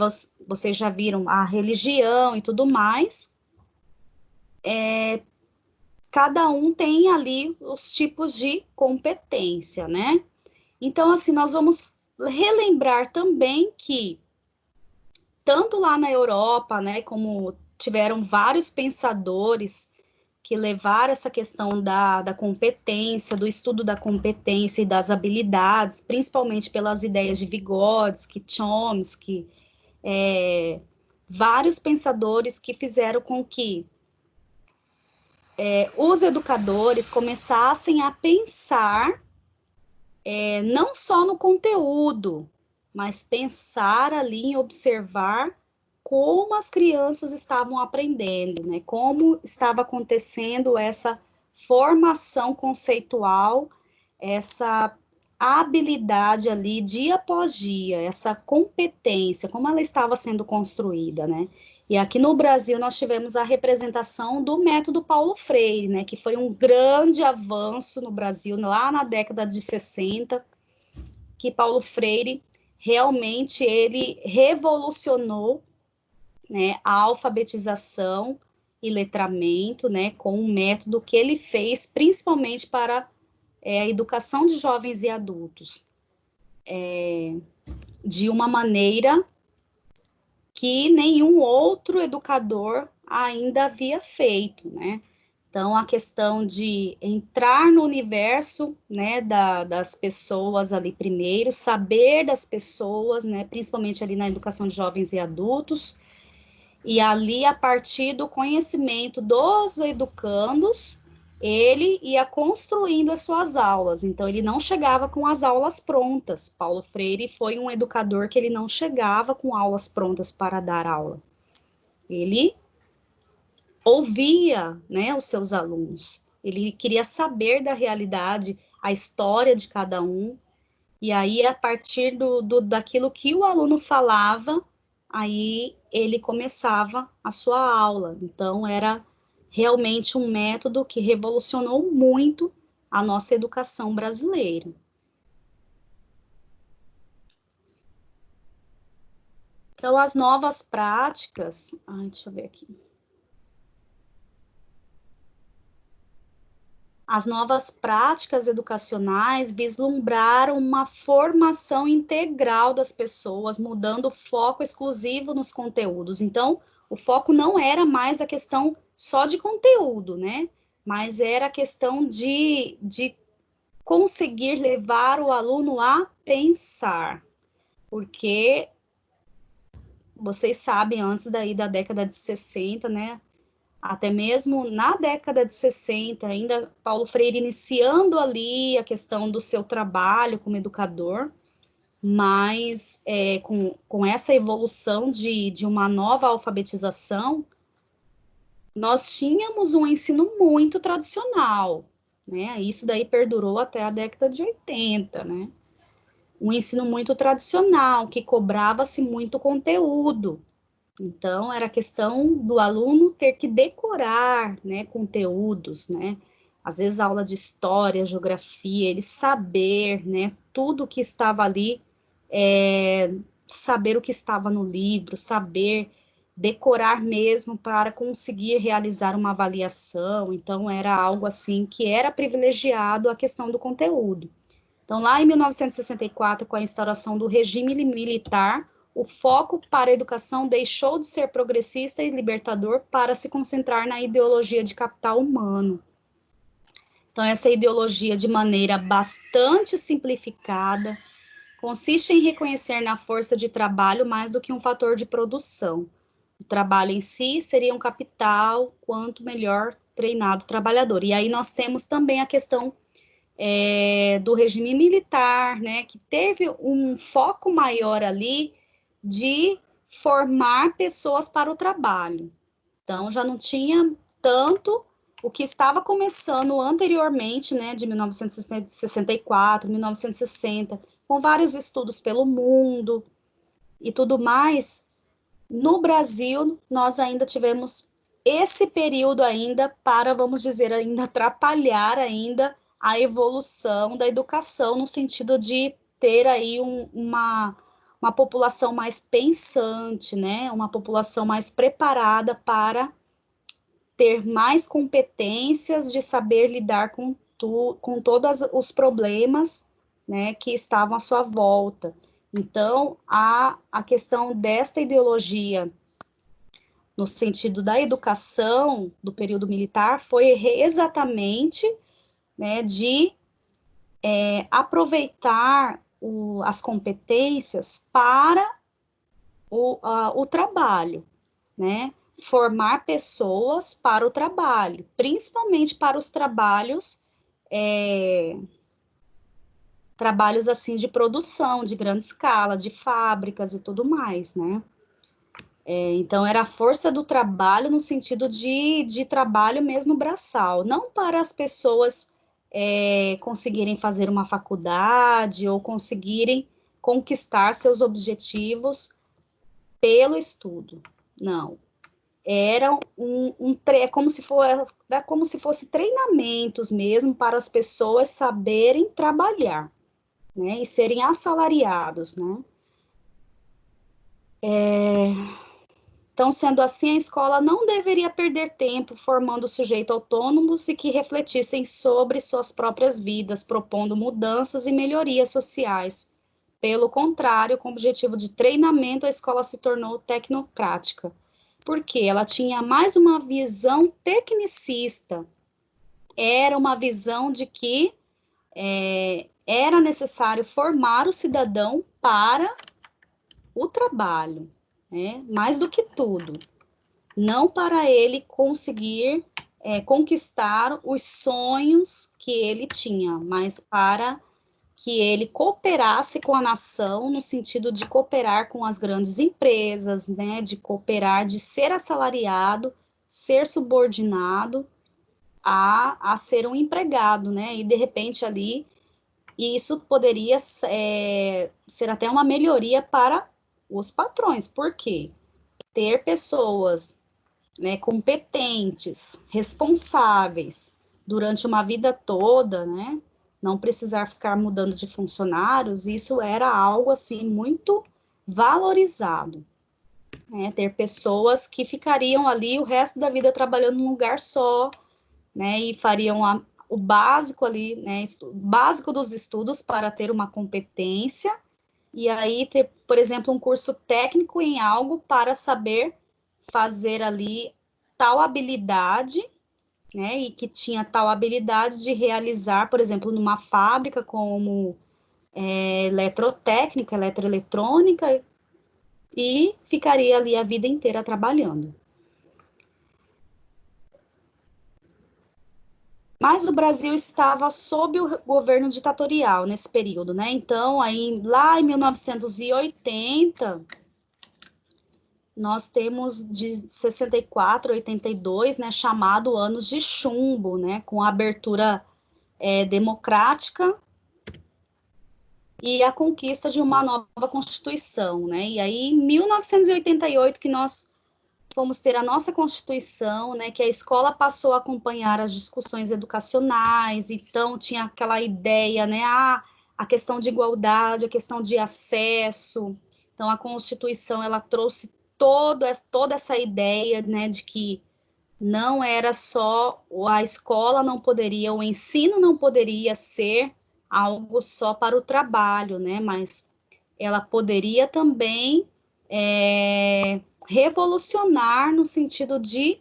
[SPEAKER 2] vocês já viram, a religião e tudo mais, cada um tem ali os tipos de competência, né? Então, assim, nós vamos relembrar também que, tanto lá na Europa, né, como tiveram vários pensadores que levaram essa questão da competência, do estudo da competência e das habilidades, principalmente pelas ideias de Vygotsky, Chomsky, vários pensadores que fizeram com que os educadores começassem a pensar não só no conteúdo, mas pensar ali em observar como as crianças estavam aprendendo, né? Como estava acontecendo essa formação conceitual, essa habilidade ali dia após dia, essa competência, como ela estava sendo construída, né? E aqui no Brasil nós tivemos a representação do método Paulo Freire, né, que foi um grande avanço no Brasil lá na década de 60, que Paulo Freire realmente ele revolucionou, né, a alfabetização e letramento, né, com um método que ele fez principalmente para a educação de jovens e adultos, de uma maneira que nenhum outro educador ainda havia feito, né? Então, a questão de entrar no universo, né, das pessoas ali primeiro, saber das pessoas, né, principalmente ali na educação de jovens e adultos, e ali, a partir do conhecimento dos educandos, ele ia construindo as suas aulas, então ele não chegava com as aulas prontas. Paulo Freire foi um educador que ele não chegava com aulas prontas para dar aula. Ele ouvia, né, os seus alunos, ele queria saber da realidade, a história de cada um, e aí, a partir daquilo que o aluno falava, aí ele começava a sua aula. Então, era realmente um método que revolucionou muito a nossa educação brasileira. Então, as novas práticas... deixa eu ver aqui. As novas práticas educacionais vislumbraram uma formação integral das pessoas, mudando o foco exclusivo nos conteúdos. Então, o foco não era mais a questão só de conteúdo, né? Mas era a questão de conseguir levar o aluno a pensar. Porque, vocês sabem, antes daí da década de 60, né? Até mesmo na década de 60, ainda Paulo Freire iniciando ali a questão do seu trabalho como educador, mas com essa evolução de uma nova alfabetização, nós tínhamos um ensino muito tradicional, né? Isso daí perdurou até a década de 80, né? Um ensino muito tradicional, que cobrava-se muito conteúdo. Então, era questão do aluno ter que decorar, né, conteúdos, né, às vezes aula de história, geografia, ele saber, né, tudo que estava ali, saber o que estava no livro, saber decorar mesmo para conseguir realizar uma avaliação. Então, era algo assim que era privilegiado a questão do conteúdo. Então, lá em 1964, com a instauração do regime militar, o foco para a educação deixou de ser progressista e libertador para se concentrar na ideologia de capital humano. Então, essa ideologia, de maneira bastante simplificada, consiste em reconhecer na força de trabalho mais do que um fator de produção. O trabalho em si seria um capital, quanto melhor treinado o trabalhador. E aí nós temos também a questão do regime militar, né, que teve um foco maior ali de formar pessoas para o trabalho. Então, já não tinha tanto o que estava começando anteriormente, né, de 1964, 1960, com vários estudos pelo mundo e tudo mais. No Brasil, nós ainda tivemos esse período ainda para, vamos dizer, ainda atrapalhar ainda a evolução da educação, no sentido de ter aí uma população mais pensante, né? Uma população mais preparada para ter mais competências de saber lidar com todos os problemas, né, que estavam à sua volta. Então, a questão desta ideologia no sentido da educação do período militar foi exatamente, né, de aproveitar as competências para o trabalho, né? Formar pessoas para o trabalho, principalmente para os trabalhos assim de produção, de grande escala, de fábricas e tudo mais, né? Então, era a força do trabalho no sentido de trabalho mesmo braçal, não para as pessoas conseguirem fazer uma faculdade ou conseguirem conquistar seus objetivos pelo estudo, não. Era como se fosse treinamentos mesmo para as pessoas saberem trabalhar, né, e serem assalariados, né. Então, sendo assim, a escola não deveria perder tempo formando sujeitos autônomos e que refletissem sobre suas próprias vidas, propondo mudanças e melhorias sociais. Pelo contrário, com o objetivo de treinamento, a escola se tornou tecnocrática, porque ela tinha mais uma visão tecnicista. Era uma visão de que era necessário formar o cidadão para o trabalho, né? Mais do que tudo, não para ele conseguir conquistar os sonhos que ele tinha, mas para que ele cooperasse com a nação, no sentido de cooperar com as grandes empresas, né, de cooperar, de ser assalariado, ser subordinado a ser um empregado, né, e de repente ali, e isso poderia ser até uma melhoria para os patrões, porque ter pessoas, né, competentes, responsáveis, durante uma vida toda, né, não precisar ficar mudando de funcionários, isso era algo, assim, muito valorizado, né, ter pessoas que ficariam ali o resto da vida trabalhando num lugar só, né, e fariam o básico ali, né, o básico dos estudos para ter uma competência, e aí ter, por exemplo, um curso técnico em algo para saber fazer ali tal habilidade, né, e que tinha tal habilidade de realizar, por exemplo, numa fábrica como eletrotécnica, eletroeletrônica, e ficaria ali a vida inteira trabalhando. Mas o Brasil estava sob o governo ditatorial nesse período, né, então, aí, lá em 1980, nós temos de 64 a 82, né, chamado Anos de Chumbo, né, com a abertura democrática e a conquista de uma nova Constituição, né, e aí em 1988 que nós fomos ter a nossa Constituição, né, que a escola passou a acompanhar as discussões educacionais, então tinha aquela ideia, né, a questão de igualdade, a questão de acesso, então a Constituição, ela trouxe toda essa ideia, né, de que não era só a escola não poderia, o ensino não poderia ser algo só para o trabalho, né, mas ela poderia também revolucionar no sentido de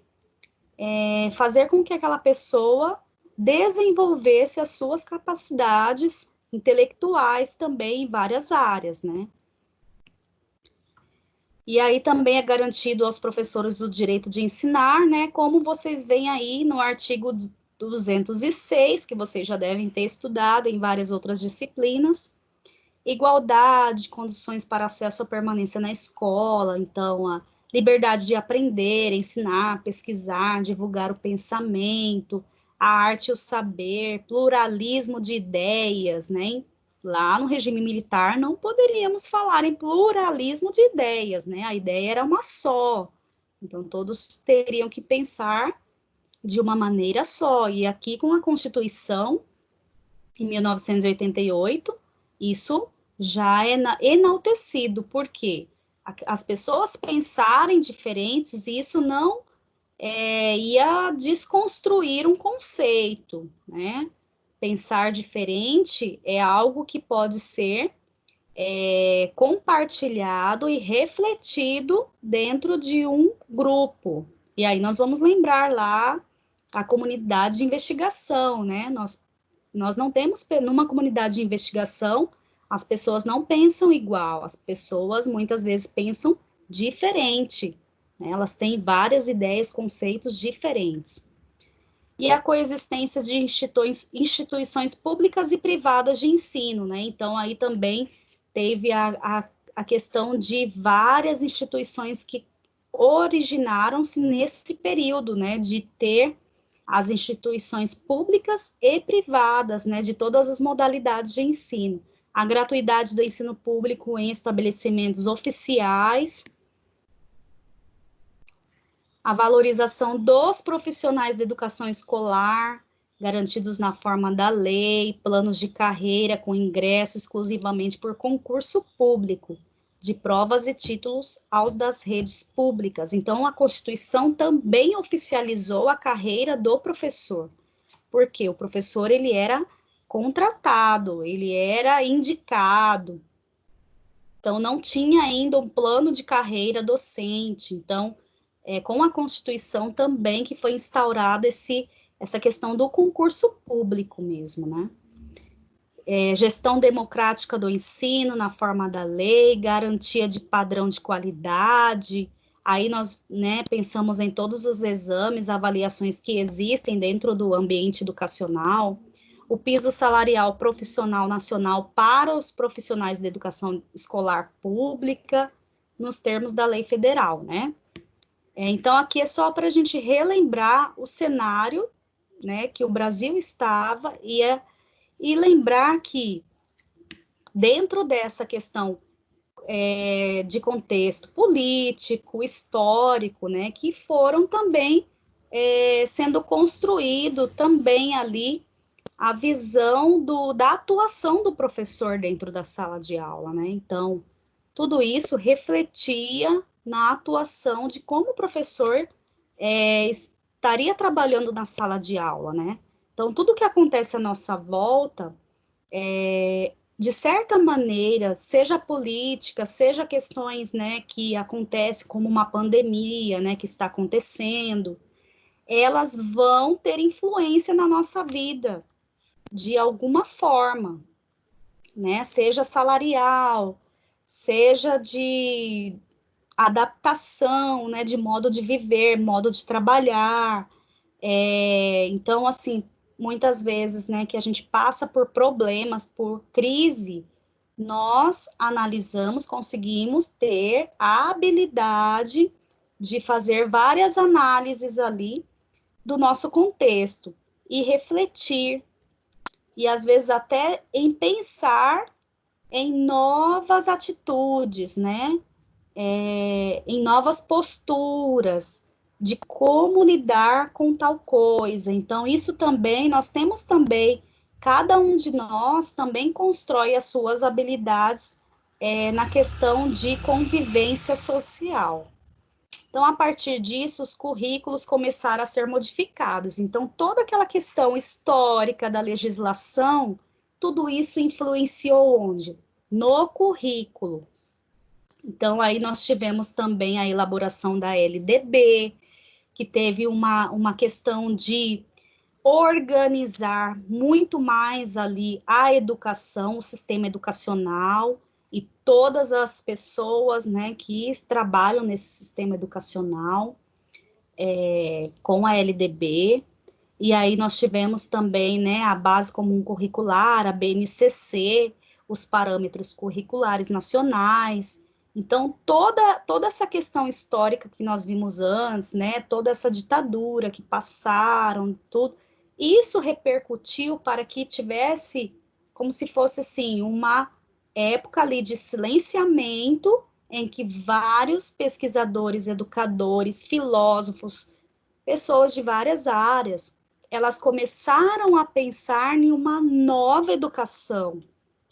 [SPEAKER 2] fazer com que aquela pessoa desenvolvesse as suas capacidades intelectuais também em várias áreas, né. E aí também é garantido aos professores o direito de ensinar, né, como vocês veem aí no artigo 206, que vocês já devem ter estudado em várias outras disciplinas, igualdade, condições para acesso à permanência na escola, então a liberdade de aprender, ensinar, pesquisar, divulgar o pensamento, a arte e o saber, pluralismo de ideias, né, lá no regime militar não poderíamos falar em pluralismo de ideias, né? A ideia era uma só. Então todos teriam que pensar de uma maneira só. E aqui com a Constituição em 1988, isso já é enaltecido, porque as pessoas pensarem diferentes, isso não ia desconstruir um conceito, né? Pensar diferente é algo que pode ser compartilhado e refletido dentro de um grupo. E aí nós vamos lembrar lá a comunidade de investigação, né? Nós não temos, numa comunidade de investigação, as pessoas não pensam igual, as pessoas muitas vezes pensam diferente, né? Elas têm várias ideias, conceitos diferentes. E a coexistência de instituições públicas e privadas de ensino, né? Então, aí também teve a questão de várias instituições que originaram-se nesse período, né? De ter as instituições públicas e privadas, né? De todas as modalidades de ensino. A gratuidade do ensino público em estabelecimentos oficiais, a valorização dos profissionais da educação escolar, garantidos na forma da lei, planos de carreira com ingresso exclusivamente por concurso público, de provas e títulos aos das redes públicas. Então, a Constituição também oficializou a carreira do professor, porque o professor, ele era contratado, ele era indicado, então não tinha ainda um plano de carreira docente, então com a Constituição também que foi instaurado essa questão do concurso público mesmo, né? Gestão democrática do ensino na forma da lei, garantia de padrão de qualidade, Aí nós, né, pensamos em todos os exames, avaliações que existem dentro do ambiente educacional, o piso salarial profissional nacional para os profissionais da educação escolar pública, nos termos da lei federal, né? Então, aqui é só para a gente relembrar o cenário, né, que o Brasil estava, e lembrar que, dentro dessa questão de contexto político, histórico, né, que foram também sendo construído também ali a visão da atuação do professor dentro da sala de aula, né? Então, tudo isso refletia na atuação de como o professor estaria trabalhando na sala de aula, né? Então, tudo que acontece à nossa volta, de certa maneira, seja política, seja questões, né, que acontecem como uma pandemia, né, que está acontecendo, elas vão ter influência na nossa vida, de alguma forma, né, seja salarial, seja de adaptação, né, de modo de viver, modo de trabalhar. Então, assim, muitas vezes, né, que a gente passa por problemas, por crise, nós analisamos, conseguimos ter a habilidade de fazer várias análises ali do nosso contexto e refletir, e às vezes até em pensar em novas atitudes, né? Em novas posturas de como lidar com tal coisa. Então, isso também, nós temos também, cada um de nós também constrói as suas habilidades na questão de convivência social. Então, a partir disso, os currículos começaram a ser modificados. Então, toda aquela questão histórica da legislação, tudo isso influenciou onde? No currículo. Então, aí nós tivemos também a elaboração da LDB, que teve uma questão de organizar muito mais ali a educação, o sistema educacional, e todas as pessoas, né, que trabalham nesse sistema educacional, com a LDB, e aí nós tivemos também, né, a Base Comum Curricular, a BNCC, os parâmetros curriculares nacionais. Então, toda essa questão histórica que nós vimos antes, né, toda essa ditadura que passaram, tudo, isso repercutiu para que tivesse, como se fosse, assim, uma época ali de silenciamento, em que vários pesquisadores, educadores, filósofos, pessoas de várias áreas, elas começaram a pensar em uma nova educação.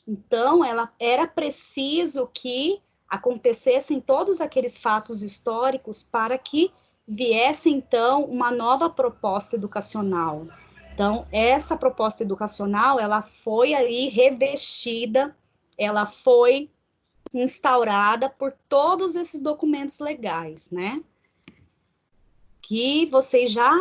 [SPEAKER 2] Então, era preciso que acontecessem todos aqueles fatos históricos para que viesse, então, uma nova proposta educacional. Então, essa proposta educacional, ela foi aí revestida, ela foi instaurada por todos esses documentos legais, né? Que vocês já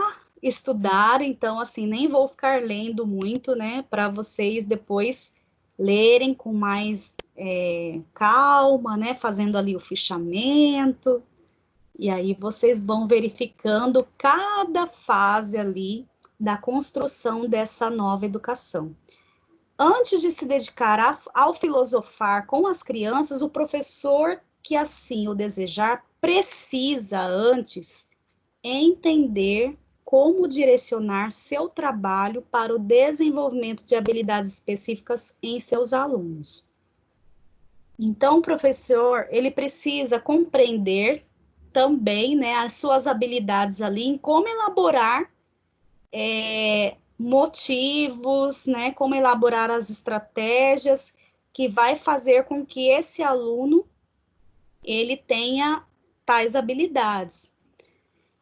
[SPEAKER 2] estudaram, então, assim, nem vou ficar lendo muito, né? Para vocês depois lerem com mais calma, né? Fazendo ali o fichamento, e aí vocês vão verificando cada fase ali da construção dessa nova educação. Antes de se dedicar ao filosofar com as crianças, o professor que assim o desejar precisa antes entender como direcionar seu trabalho para o desenvolvimento de habilidades específicas em seus alunos. Então, o professor, ele precisa compreender também, né, as suas habilidades ali em como elaborar motivos, né, como elaborar as estratégias que vai fazer com que esse aluno ele tenha tais habilidades.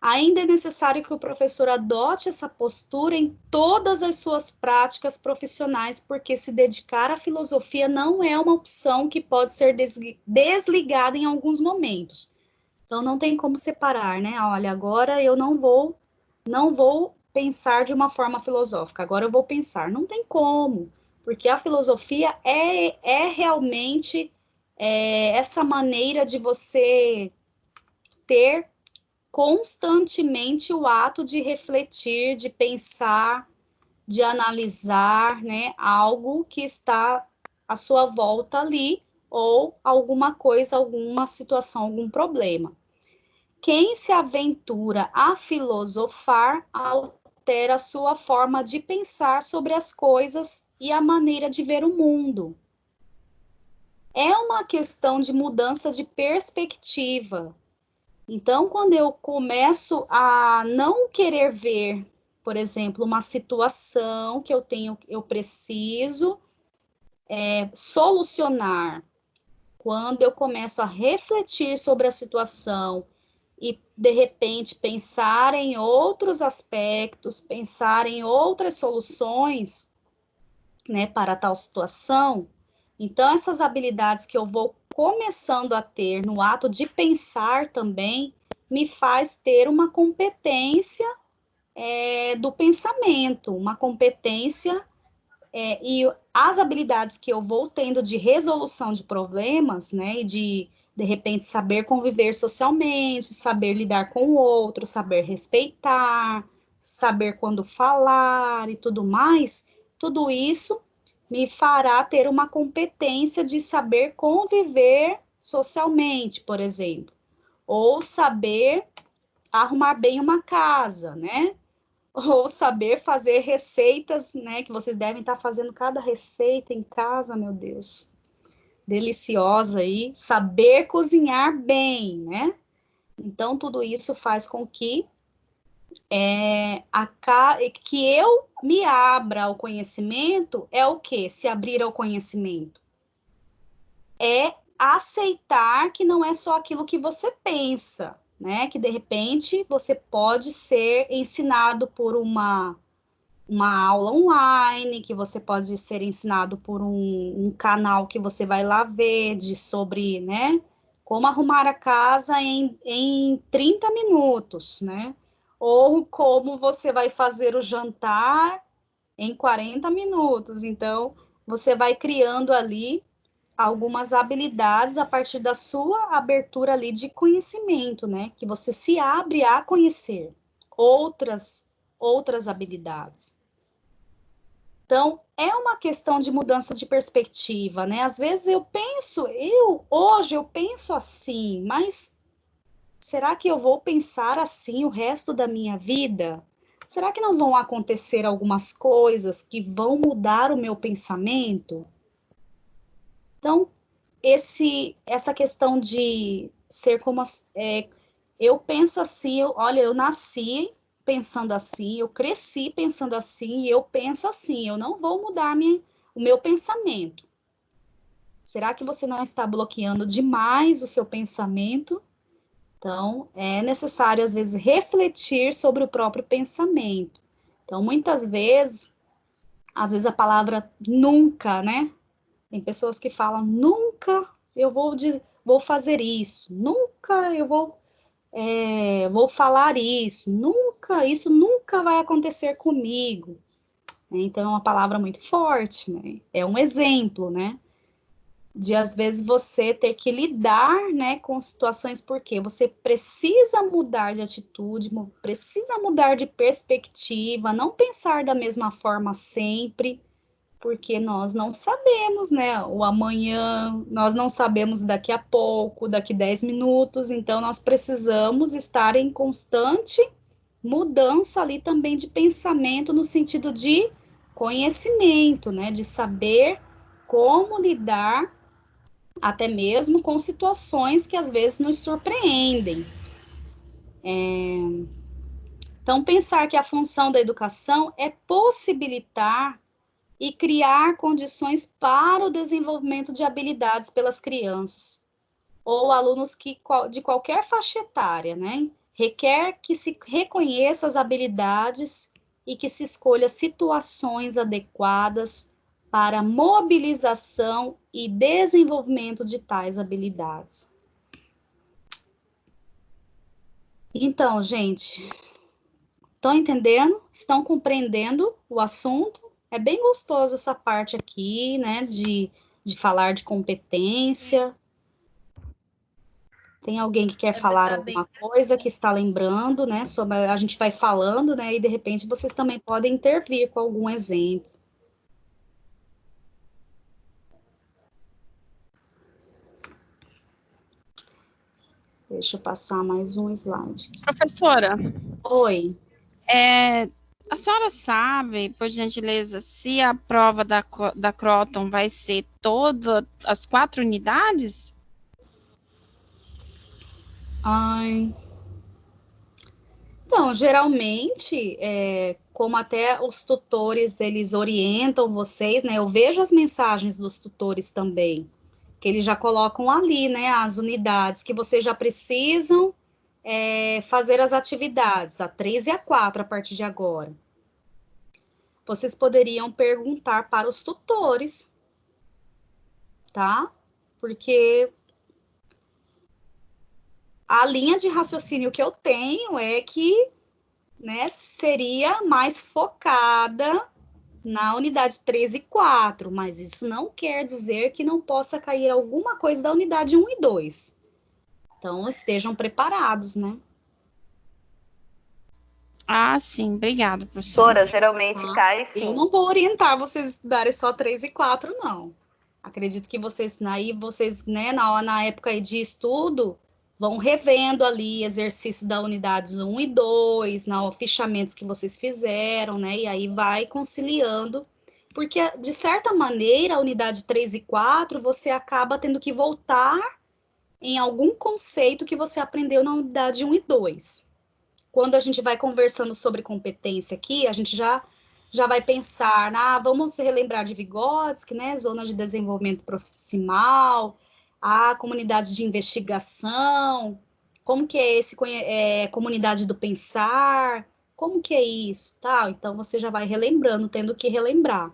[SPEAKER 2] Ainda é necessário que o professor adote essa postura em todas as suas práticas profissionais, porque se dedicar à filosofia não é uma opção que pode ser desligada em alguns momentos. Então, não tem como separar, né? Olha, agora eu não vou pensar de uma forma filosófica, agora eu vou pensar. Não tem como, porque a filosofia é realmente essa maneira de você ter constantemente o ato de refletir, de pensar, de analisar, né, algo que está à sua volta ali, ou alguma coisa, alguma situação, algum problema. Quem se aventura a filosofar altera a sua forma de pensar sobre as coisas e a maneira de ver o mundo. É uma questão de mudança de perspectiva. Então, quando eu começo a não querer ver, por exemplo, uma situação que eu preciso solucionar, quando eu começo a refletir sobre a situação e, de repente, pensar em outros aspectos, pensar em outras soluções, né, para tal situação, então essas habilidades que eu vou começando a ter no ato de pensar também, me faz ter uma competência do pensamento, uma competência e as habilidades que eu vou tendo de resolução de problemas, né, e de repente, saber conviver socialmente, saber lidar com o outro, saber respeitar, saber quando falar e tudo mais, tudo isso me fará ter uma competência de saber conviver socialmente, por exemplo, ou saber arrumar bem uma casa, né? Ou saber fazer receitas, né? Que vocês devem estar fazendo cada receita em casa, meu Deus. Deliciosa aí. Saber cozinhar bem, né? Então, tudo isso faz com que que eu me abra ao conhecimento. É o quê? Se abrir ao conhecimento. É aceitar que não é só aquilo que você pensa, né? Que, de repente, você pode ser ensinado por uma aula online, que você pode ser ensinado por um canal que você vai lá ver sobre, né, como arrumar a casa em 30 minutos, né, ou como você vai fazer o jantar em 40 minutos. Então, você vai criando ali algumas habilidades a partir da sua abertura ali de conhecimento, né, que você se abre a conhecer outras habilidades. Então, é uma questão de mudança de perspectiva, né? Às vezes hoje eu penso assim, mas será que eu vou pensar assim o resto da minha vida? Será que não vão acontecer algumas coisas que vão mudar o meu pensamento? Então, essa questão de ser como eu penso assim, olha, eu nasci pensando assim, eu cresci pensando assim, e eu penso assim, eu não vou mudar o meu pensamento. Será que você não está bloqueando demais o seu pensamento? Então, é necessário, às vezes, refletir sobre o próprio pensamento. Então, muitas vezes, às vezes a palavra nunca, né? Tem pessoas que falam, nunca eu vou fazer isso, nunca eu vou falar isso nunca vai acontecer comigo. Então, é uma palavra muito forte, né? É um exemplo, né? De, às vezes, você ter que lidar, né, com situações porque você precisa mudar de atitude, precisa mudar de perspectiva, não pensar da mesma forma sempre, porque nós não sabemos, né, o amanhã, nós não sabemos daqui a pouco, daqui 10 minutos, então nós precisamos estar em constante mudança ali também de pensamento, no sentido de conhecimento, né, de saber como lidar até mesmo com situações que às vezes nos surpreendem. Então, pensar que a função da educação é possibilitar e criar condições para o desenvolvimento de habilidades pelas crianças ou alunos de qualquer faixa etária, né? Requer que se reconheça as habilidades e que se escolha situações adequadas para mobilização e desenvolvimento de tais habilidades. Então, gente, estão entendendo? Estão compreendendo o assunto? É bem gostoso essa parte aqui, né, de falar de competência. Tem alguém que quer
[SPEAKER 5] Deve
[SPEAKER 2] falar
[SPEAKER 5] estar
[SPEAKER 2] alguma
[SPEAKER 5] bem.
[SPEAKER 2] coisa, que está lembrando, né? Sobre, a gente vai falando, né? E de repente vocês também podem intervir com algum exemplo. Deixa eu passar mais um slide.
[SPEAKER 1] Professora,
[SPEAKER 2] Oi.
[SPEAKER 1] a senhora sabe, por gentileza, se a prova da Croton vai ser todas as 4 unidades?
[SPEAKER 2] Ai. Então, geralmente, como até os tutores, eles orientam vocês, né? Eu vejo as mensagens dos tutores também, que eles já colocam ali, né? As unidades que vocês já precisam fazer as atividades, a 3 e a 4, a partir de agora. Vocês poderiam perguntar para os tutores, tá? Porque a linha de raciocínio que eu tenho é que, né, seria mais focada na unidade 3 e 4, mas isso não quer dizer que não possa cair alguma coisa da unidade 1 e 2. Então, estejam preparados, né?
[SPEAKER 1] Ah, sim, obrigada, professora.
[SPEAKER 3] Professora, geralmente cai
[SPEAKER 2] Eu
[SPEAKER 3] sim.
[SPEAKER 2] não vou orientar vocês a estudarem só 3 e 4, não. Acredito que vocês, né, na época aí de estudo, vão revendo ali exercício da unidades 1 e 2, fichamentos que vocês fizeram, né, e aí vai conciliando, porque, de certa maneira, a unidade 3 e 4, você acaba tendo que voltar em algum conceito que você aprendeu na unidade 1 e 2. Quando a gente vai conversando sobre competência aqui, a gente já vai pensar, vamos relembrar de Vygotsky, né, zona de desenvolvimento proximal, a comunidade de investigação, como que é esse comunidade do pensar, como que é isso, tal. Então você já vai relembrando, tendo que relembrar.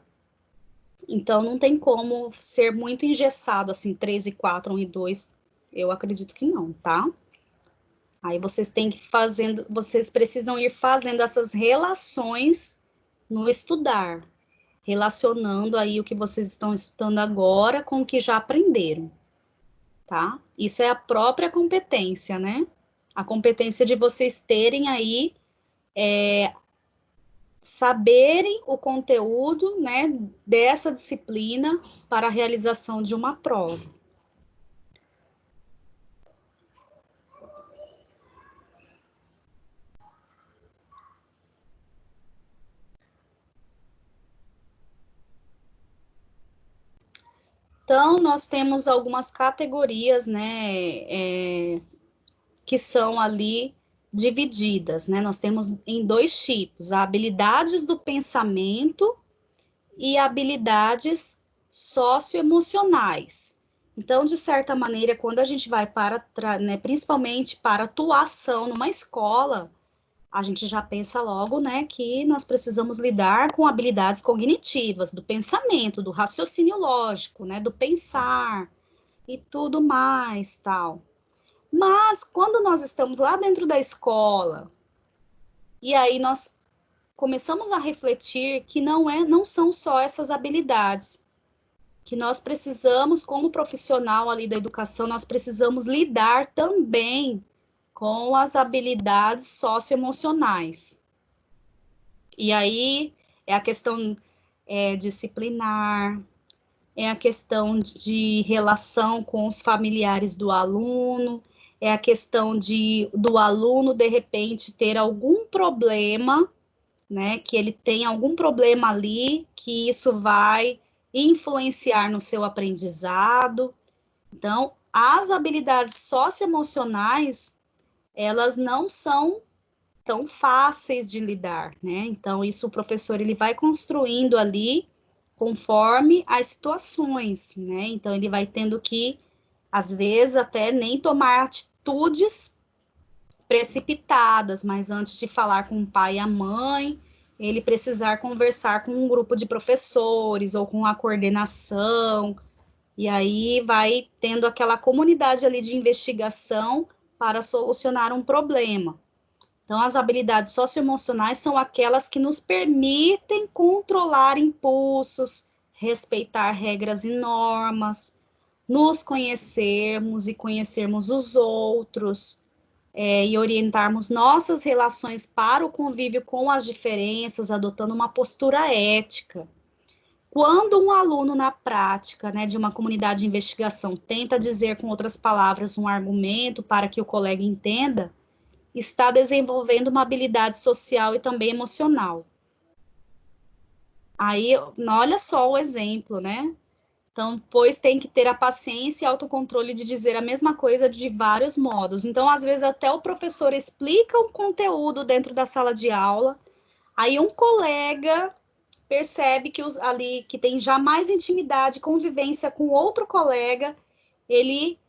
[SPEAKER 2] Então não tem como ser muito engessado assim, 3 e 4, 1 e 2, eu acredito que não, tá? Aí vocês têm que vocês precisam ir fazendo essas relações no estudar, relacionando aí o que vocês estão estudando agora com o que já aprenderam, tá? Isso é a própria competência, né? A competência de vocês terem aí, saberem o conteúdo, né, dessa disciplina para a realização de uma prova. Então, nós temos algumas categorias, né, que são ali divididas, né? Nós temos em 2 tipos, habilidades do pensamento e habilidades socioemocionais. Então, de certa maneira, quando a gente vai né, principalmente para atuação numa escola, a gente já pensa logo, né, que nós precisamos lidar com habilidades cognitivas, do pensamento, do raciocínio lógico, né, do pensar e tudo mais, tal. Mas quando nós estamos lá dentro da escola, e aí nós começamos a refletir que não são só essas habilidades, que nós precisamos, como profissional ali da educação, nós precisamos lidar também com as habilidades socioemocionais. E aí é a questão disciplinar, é a questão de relação com os familiares do aluno, é a questão do aluno, de repente, ter algum problema, né, que ele tem algum problema ali, que isso vai influenciar no seu aprendizado. Então, as habilidades socioemocionais, elas não são tão fáceis de lidar, né? Então, isso o professor, ele vai construindo ali, conforme as situações, né? Então, ele vai tendo que, às vezes, até nem tomar atitudes precipitadas, mas antes de falar com o pai e a mãe, ele precisar conversar com um grupo de professores ou com a coordenação, e aí vai tendo aquela comunidade ali de investigação para solucionar um problema. Então, as habilidades socioemocionais são aquelas que nos permitem controlar impulsos, respeitar regras e normas, nos conhecermos e conhecermos os outros, e orientarmos nossas relações para o convívio com as diferenças, adotando uma postura ética. Quando um aluno, na prática, né, de uma comunidade de investigação, tenta dizer, com outras palavras, um argumento para que o colega entenda, está desenvolvendo uma habilidade social e também emocional. Aí, olha só o exemplo, né? Então, pois tem que ter a paciência e autocontrole de dizer a mesma coisa de vários modos. Então, às vezes, até o professor explica um conteúdo dentro da sala de aula, aí um colega percebe que ali que tem já mais intimidade, convivência com outro colega, ele,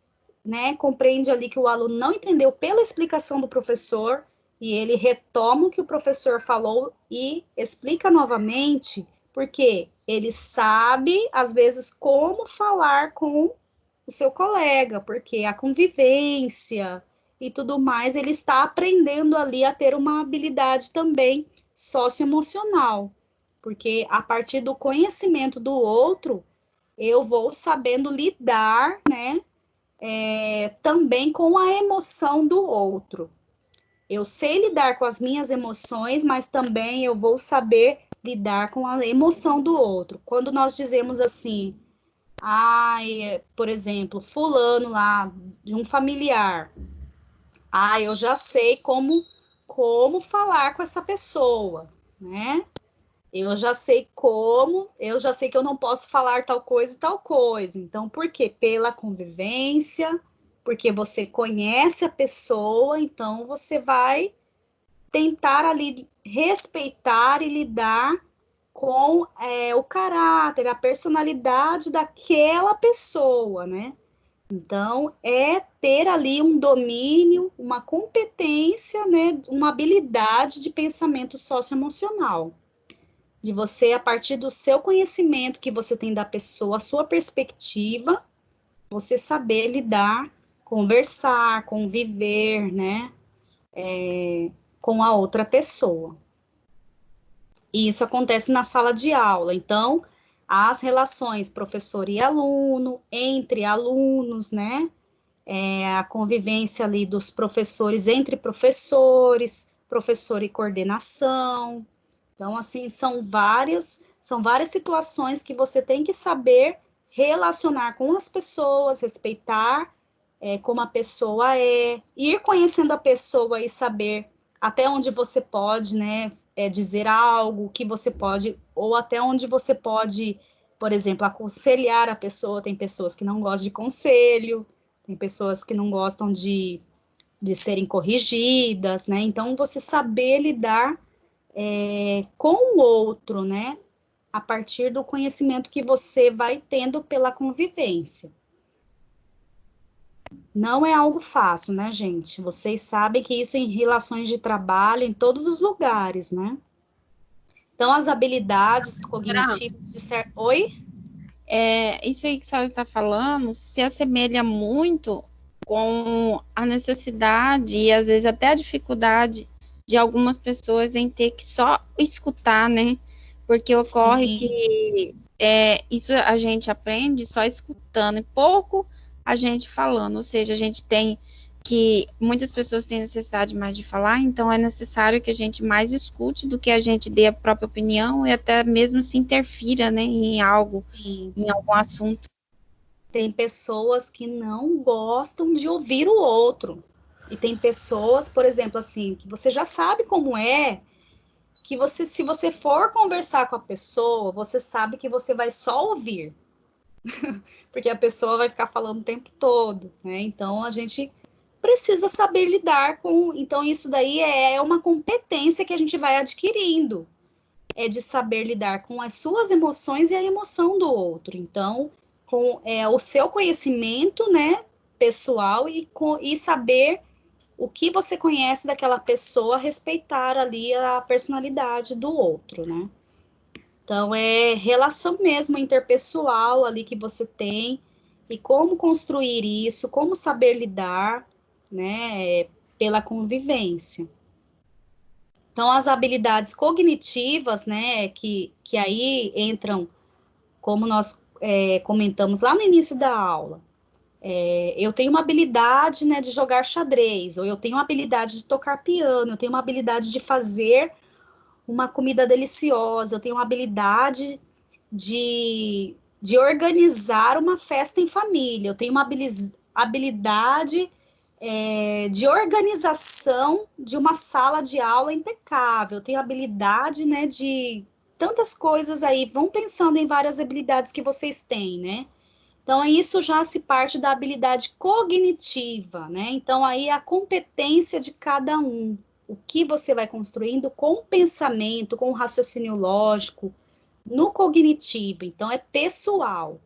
[SPEAKER 2] né, compreende ali que o aluno não entendeu pela explicação do professor, e ele retoma o que o professor falou e explica novamente, porque ele sabe, às vezes, como falar com o seu colega, porque a convivência e tudo mais, ele está aprendendo ali a ter uma habilidade também socioemocional, porque a partir do conhecimento do outro, eu vou sabendo lidar, né, também com a emoção do outro. Eu sei lidar com as minhas emoções, mas também eu vou saber lidar com a emoção do outro. Quando nós dizemos assim, por exemplo, fulano lá, de um familiar, eu já sei como falar com essa pessoa, né? Eu já sei que eu não posso falar tal coisa e tal coisa. Então, por quê? Pela convivência, porque você conhece a pessoa, então você vai tentar ali respeitar e lidar com o caráter, a personalidade daquela pessoa, né? Então, é ter ali um domínio, uma competência, né? Uma habilidade de pensamento socioemocional. De você, a partir do seu conhecimento que você tem da pessoa, a sua perspectiva, você saber lidar, conversar, conviver, né, com a outra pessoa. E isso acontece na sala de aula. Então, as relações professor e aluno, entre alunos, né, a convivência ali dos professores entre professores, professor e coordenação. Então, assim, são várias situações que você tem que saber relacionar com as pessoas, respeitar como a pessoa ir conhecendo a pessoa e saber até onde você pode, né, dizer algo, que você pode, ou até onde você pode, por exemplo, aconselhar a pessoa. Tem pessoas que não gostam de conselho, tem pessoas que não gostam de serem corrigidas, né, então você saber lidar com o outro, né, a partir do conhecimento que você vai tendo pela convivência. Não é algo fácil, né, gente? Vocês sabem que isso em relações de trabalho, em todos os lugares, né? Então, as habilidades cognitivas de ser... Oi?
[SPEAKER 1] Isso aí que a senhora está falando se assemelha muito com a necessidade e, às vezes, até a dificuldade de algumas pessoas em ter que só escutar, né? Porque ocorre
[SPEAKER 2] Sim.
[SPEAKER 1] que isso a gente aprende só escutando e pouco a gente falando, ou seja, a gente tem que, muitas pessoas têm necessidade mais de falar, então é necessário que a gente mais escute do que a gente dê a própria opinião e até mesmo se interfira, né, em algo,
[SPEAKER 2] Sim.
[SPEAKER 1] em algum assunto.
[SPEAKER 2] Tem pessoas que não gostam de ouvir o outro. E tem pessoas, por exemplo, assim, que você já sabe como que você, se você for conversar com a pessoa, você sabe que você vai só ouvir. Porque a pessoa vai ficar falando o tempo todo, né? Então, a gente precisa saber lidar com... Então, isso daí é uma competência que a gente vai adquirindo. É de saber lidar com as suas emoções e a emoção do outro. Então, com o seu conhecimento, né, pessoal e saber o que você conhece daquela pessoa, respeitar ali a personalidade do outro, né? Então, é relação mesmo interpessoal ali que você tem e como construir isso, como saber lidar, né, pela convivência. Então, as habilidades cognitivas, né, que aí entram, como nós comentamos lá no início da aula, eu tenho uma habilidade, né, de jogar xadrez, ou eu tenho uma habilidade de tocar piano, eu tenho uma habilidade de fazer uma comida deliciosa, eu tenho uma habilidade de organizar uma festa em família, eu tenho uma habilidade de organização de uma sala de aula impecável, eu tenho habilidade, né, de tantas coisas aí, vão pensando em várias habilidades que vocês têm, né? Então, isso já se parte da habilidade cognitiva, né? Então, aí a competência de cada um, o que você vai construindo com o pensamento, com o raciocínio lógico, no cognitivo, então é pessoal,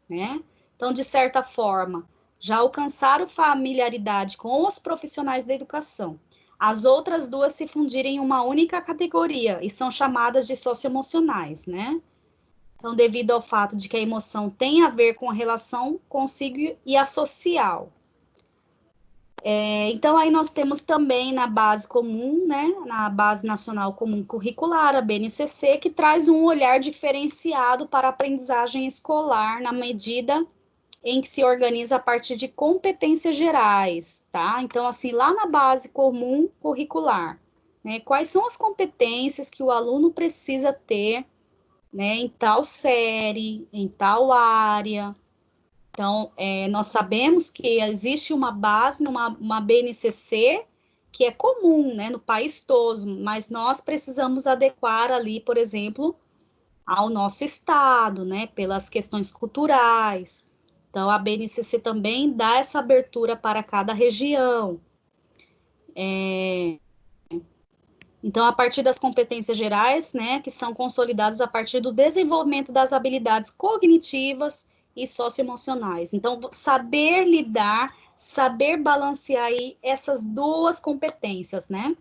[SPEAKER 2] né? Então, de certa forma, já alcançaram familiaridade com os profissionais da educação. As outras duas se fundirem em uma única categoria e são chamadas de socioemocionais, né? Então, devido ao fato de que a emoção tem a ver com a relação consigo e a social. Então, aí nós temos também na base comum, né, na Base Nacional Comum Curricular, a BNCC, que traz um olhar diferenciado para a aprendizagem escolar na medida em que se organiza a partir de competências gerais, tá? Então, assim, lá na Base Comum Curricular, né, quais são as competências que o aluno precisa ter, né, em tal série, em tal área. Então, nós sabemos que existe uma base, uma BNCC, que é comum, né, no país todo, mas nós precisamos adequar ali, por exemplo, ao nosso estado, né, pelas questões culturais. Então, a BNCC também dá essa abertura para cada região. Então, a partir das competências gerais, né, que são consolidadas a partir do desenvolvimento das habilidades cognitivas e socioemocionais. Então, saber lidar, saber balancear aí essas duas competências, né,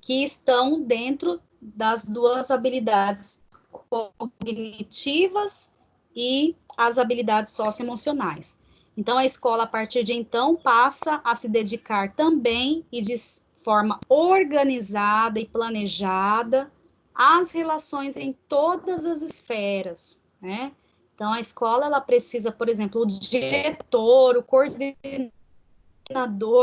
[SPEAKER 2] que estão dentro das duas habilidades cognitivas e as habilidades socioemocionais. Então, a escola, a partir de então, passa a se dedicar também e de forma organizada e planejada às relações em todas as esferas, né? Então, a escola, ela precisa, por exemplo, o diretor, o coordenador,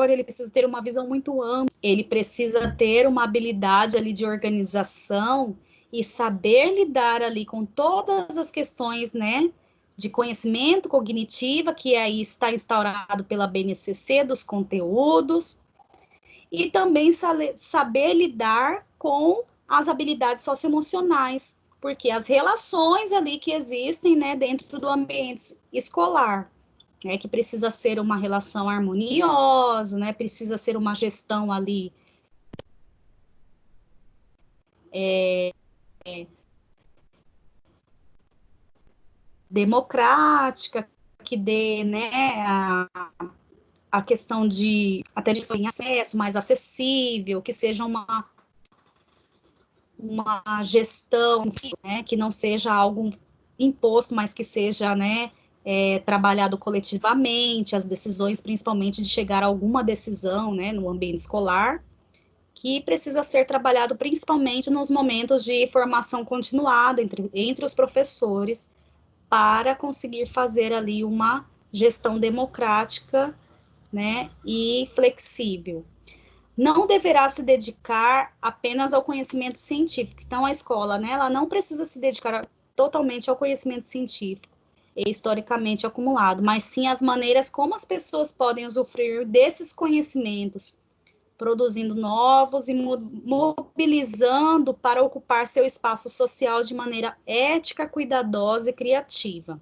[SPEAKER 2] ele precisa ter uma visão muito ampla, ele precisa ter uma habilidade ali de organização e saber lidar ali com todas as questões, né, de conhecimento cognitivo, que aí está instaurado pela BNCC, dos conteúdos, e também saber lidar com as habilidades socioemocionais, porque as relações ali que existem, né, dentro do ambiente escolar, né, que precisa ser uma relação harmoniosa, né, precisa ser uma gestão ali democrática, que dê, né, a questão de até de acesso mais acessível, que seja uma gestão, né, que não seja algo imposto, mas que seja, né, trabalhado coletivamente, as decisões, principalmente de chegar a alguma decisão, né, no ambiente escolar, que precisa ser trabalhado principalmente nos momentos de formação continuada entre os professores, para conseguir fazer ali uma gestão democrática, né, e flexível. Não deverá se dedicar apenas ao conhecimento científico. Então, a escola, né, ela não precisa se dedicar totalmente ao conhecimento científico e historicamente acumulado, mas sim as maneiras como as pessoas podem usufruir desses conhecimentos, produzindo novos e mobilizando para ocupar seu espaço social de maneira ética, cuidadosa e criativa.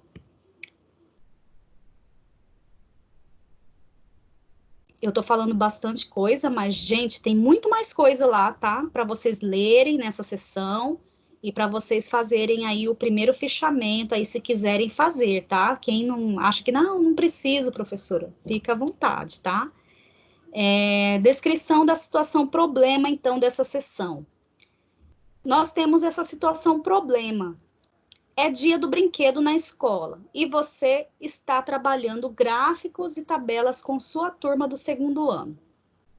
[SPEAKER 2] Eu tô falando bastante coisa, mas, gente, tem muito mais coisa lá, tá? Para vocês lerem nessa sessão e para vocês fazerem aí o primeiro fichamento aí, se quiserem fazer, tá? Quem não acha que não preciso, professora, fica à vontade, tá? Descrição da situação problema, então, dessa sessão. Nós temos essa situação problema. É dia do brinquedo na escola e você está trabalhando gráficos e tabelas com sua turma do segundo ano.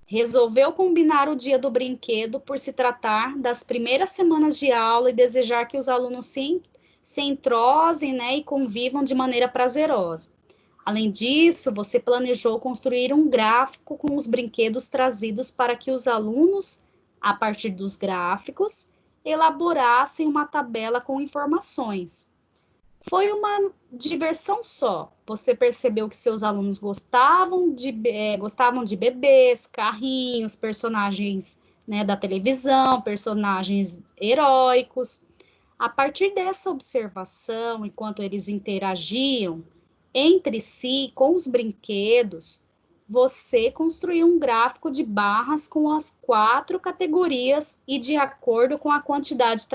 [SPEAKER 2] Resolveu combinar o dia do brinquedo por se tratar das primeiras semanas de aula e desejar que os alunos se entrosem, né, e convivam de maneira prazerosa. Além disso, você planejou construir um gráfico com os brinquedos trazidos para que os alunos, a partir dos gráficos, elaborassem uma tabela com informações. Foi uma diversão só. Você percebeu que seus alunos gostavam de bebês, carrinhos, personagens, né, da televisão, personagens heróicos. A partir dessa observação, enquanto eles interagiam entre si com os brinquedos, você construiu um gráfico de barras com as 4 categorias e de acordo com a quantidade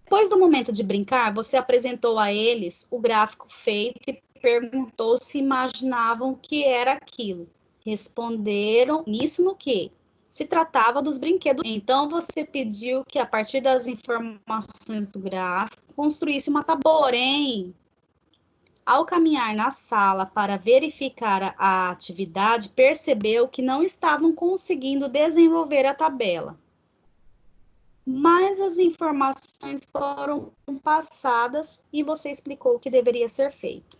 [SPEAKER 2] Depois do momento de brincar, você apresentou a eles o gráfico feito e perguntou se imaginavam que era aquilo. Responderam nisso no quê? Se tratava dos brinquedos. Então, você pediu que, a partir das informações do gráfico, construísse uma tabela. Porém, ao caminhar na sala para verificar a atividade, percebeu que não estavam conseguindo desenvolver a tabela. Mas as informações foram passadas e você explicou o que deveria ser feito.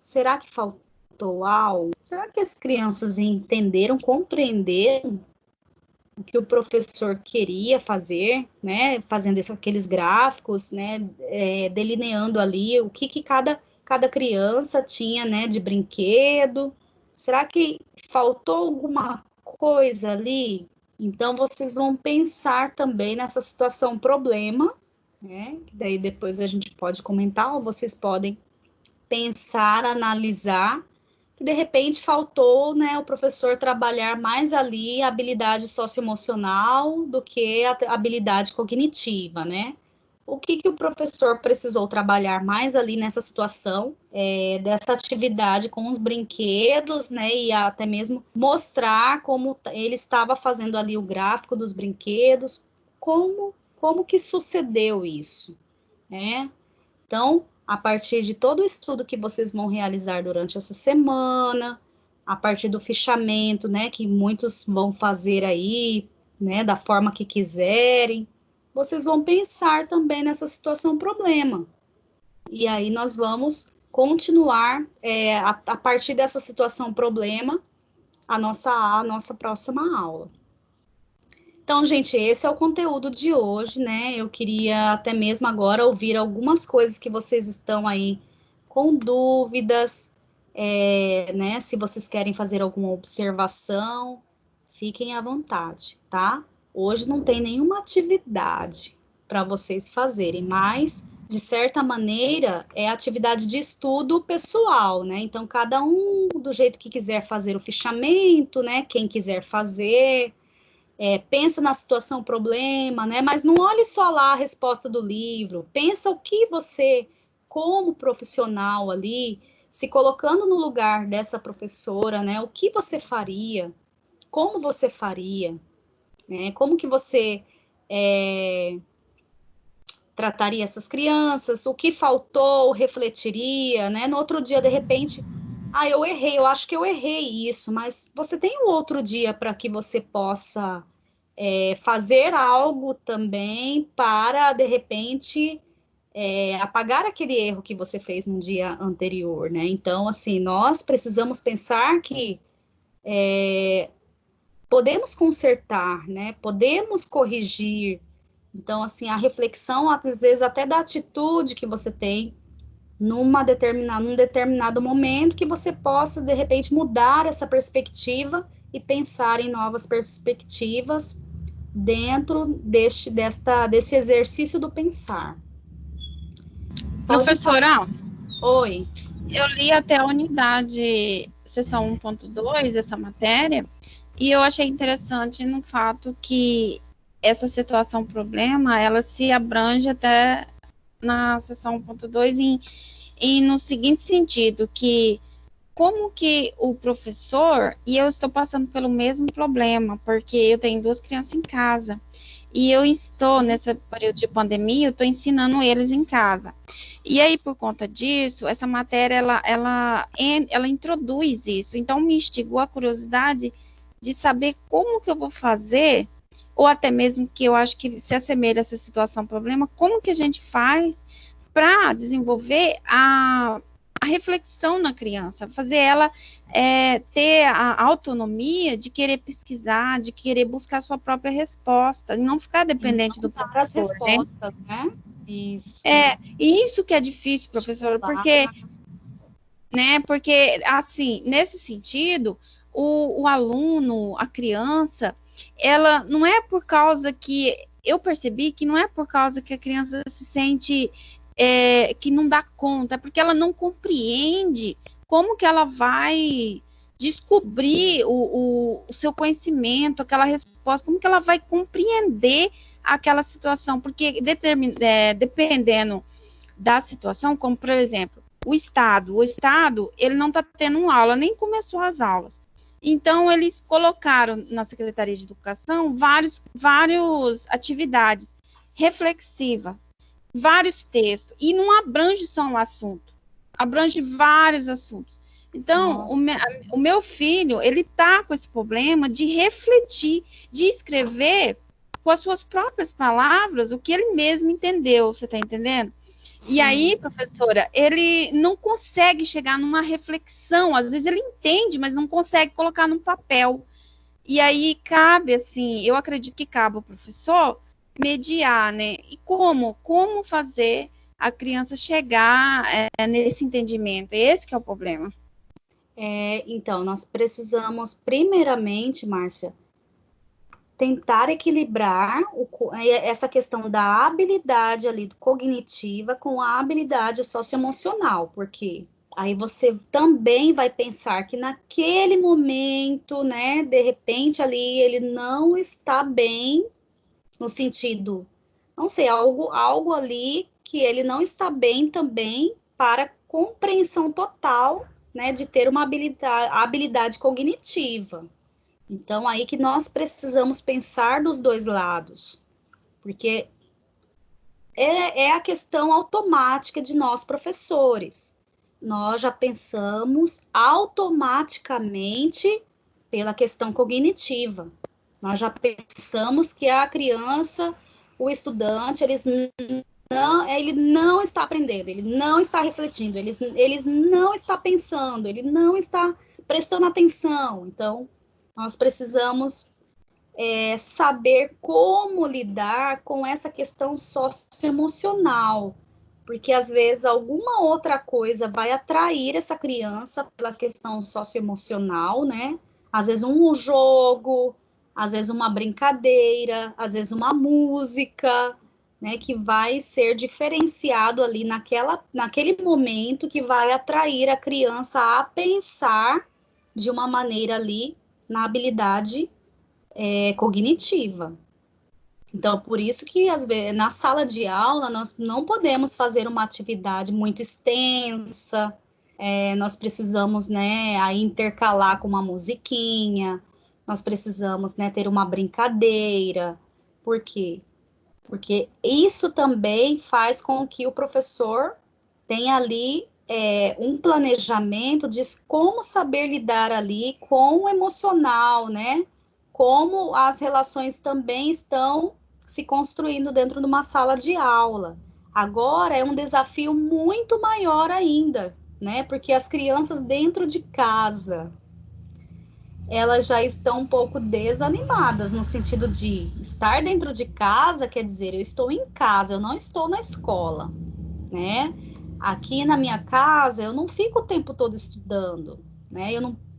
[SPEAKER 2] Será que faltou algo? Será que as crianças entenderam, compreenderam o que o professor queria fazer, né? Fazendo aqueles gráficos, né? Delineando ali o que cada criança tinha, né? De brinquedo. Será que faltou alguma coisa ali? Então, vocês vão pensar também nessa situação problema, né? Que daí depois a gente pode comentar, ou vocês podem pensar, analisar, que de repente faltou, né, o professor trabalhar mais ali a habilidade socioemocional do que a habilidade cognitiva, né? O que o professor precisou trabalhar mais ali nessa situação, dessa atividade com os brinquedos, né, e até mesmo mostrar como ele estava fazendo ali o gráfico dos brinquedos, como que sucedeu isso, né? Então, a partir de todo o estudo que vocês vão realizar durante essa semana, a partir do fichamento, né, que muitos vão fazer aí, né, da forma que quiserem, vocês vão pensar também nessa situação problema. E aí nós vamos continuar, a partir dessa situação problema, a nossa próxima aula. Então, gente, esse é o conteúdo de hoje, né? Eu queria até mesmo agora ouvir algumas coisas que vocês estão aí com dúvidas, né? Se vocês querem fazer alguma observação, fiquem à vontade, tá? Hoje não tem nenhuma atividade para vocês fazerem, mas, de certa maneira, é atividade de estudo pessoal, né? Então, cada um, do jeito que quiser fazer o fichamento, né? Quem quiser fazer, pensa na situação, problema, né? Mas não olhe só lá a resposta do livro, pensa o que você, como profissional ali, se colocando no lugar dessa professora, né? O que você faria, como você faria, né? Como que você trataria essas crianças, o que faltou, refletiria, né? No outro dia, de repente, eu errei, eu acho que eu errei isso, mas você tem um outro dia para que você possa fazer algo também para, de repente, apagar aquele erro que você fez no dia anterior, né? Então, assim, nós precisamos pensar que podemos consertar, né? Podemos corrigir. Então, assim, a reflexão, às vezes, até da atitude que você tem num determinado momento, que você possa, de repente, mudar essa perspectiva e pensar em novas perspectivas dentro desse exercício do pensar.
[SPEAKER 1] Professora,
[SPEAKER 2] Oi.
[SPEAKER 1] Eu li até a unidade, seção 1.2, essa matéria, e eu achei interessante no fato que essa situação problema, ela se abrange até na seção 1.2 e no seguinte sentido, que como que o professor, e eu estou passando pelo mesmo problema, porque eu tenho 2 crianças em casa, e eu estou, nesse período de pandemia, eu estou ensinando eles em casa. E aí, por conta disso, essa matéria, ela introduz isso. Então, me instigou a curiosidade de saber como que eu vou fazer ou até mesmo que eu acho que se assemelha a essa situação, problema, como que a gente faz para desenvolver a reflexão na criança, fazer ela ter a autonomia de querer pesquisar, de querer buscar a sua própria resposta, e não ficar dependente do
[SPEAKER 2] Para as
[SPEAKER 1] professor, né?
[SPEAKER 2] respostas, né? Isso.
[SPEAKER 1] E isso que é difícil, professora, porque, né, porque, assim, nesse sentido, o aluno, a criança, ela não é por causa que, eu percebi que não é por causa que a criança se sente que não dá conta, é porque ela não compreende como que ela vai descobrir o seu conhecimento, aquela resposta, como que ela vai compreender aquela situação, porque dependendo da situação, como por exemplo, o Estado, ele não está tendo aula, nem começou as aulas. Então, eles colocaram na Secretaria de Educação várias atividades reflexivas, vários textos, e não abrange só um assunto, abrange vários assuntos. Então, o meu filho, ele está com esse problema de refletir, de escrever com as suas próprias palavras o que ele mesmo entendeu, você está entendendo? Sim. E aí, professora, ele não consegue chegar numa reflexão, às vezes ele entende, mas não consegue colocar num papel. E aí cabe, assim, eu acredito que cabe ao professor mediar, né? E como fazer a criança chegar nesse entendimento? Esse que é o problema.
[SPEAKER 2] Então, nós precisamos, primeiramente, Márcia, tentar equilibrar essa questão da habilidade ali cognitiva com a habilidade socioemocional, porque aí você também vai pensar que naquele momento, né, de repente ali ele não está bem, no sentido, não sei, algo ali que ele não está bem também para compreensão total, né, de ter uma habilidade cognitiva. Então, aí que nós precisamos pensar dos dois lados, porque é a questão automática de nós, professores. Nós já pensamos automaticamente pela questão cognitiva. Nós já pensamos que a criança, o estudante, ele não está aprendendo, ele não está refletindo, ele não está pensando, ele não está prestando atenção. Então, nós precisamos saber como lidar com essa questão socioemocional, porque às vezes alguma outra coisa vai atrair essa criança pela questão socioemocional, né? Às vezes um jogo, às vezes uma brincadeira, às vezes uma música, né? Que vai ser diferenciado ali naquele momento, que vai atrair a criança a pensar de uma maneira ali na habilidade cognitiva. Então, por isso que, às vezes, na sala de aula, nós não podemos fazer uma atividade muito extensa, nós precisamos, né, aí intercalar com uma musiquinha, nós precisamos, né, ter uma brincadeira. Por quê? Porque isso também faz com que o professor tenha ali um planejamento de como saber lidar ali com o emocional, né? Como as relações também estão se construindo dentro de uma sala de aula. Agora é um desafio muito maior ainda, né? Porque as crianças dentro de casa, elas já estão um pouco desanimadas, no sentido de estar dentro de casa, quer dizer, eu estou em casa, eu não estou na escola, né? Aqui na minha casa, eu não fico o tempo todo estudando, né?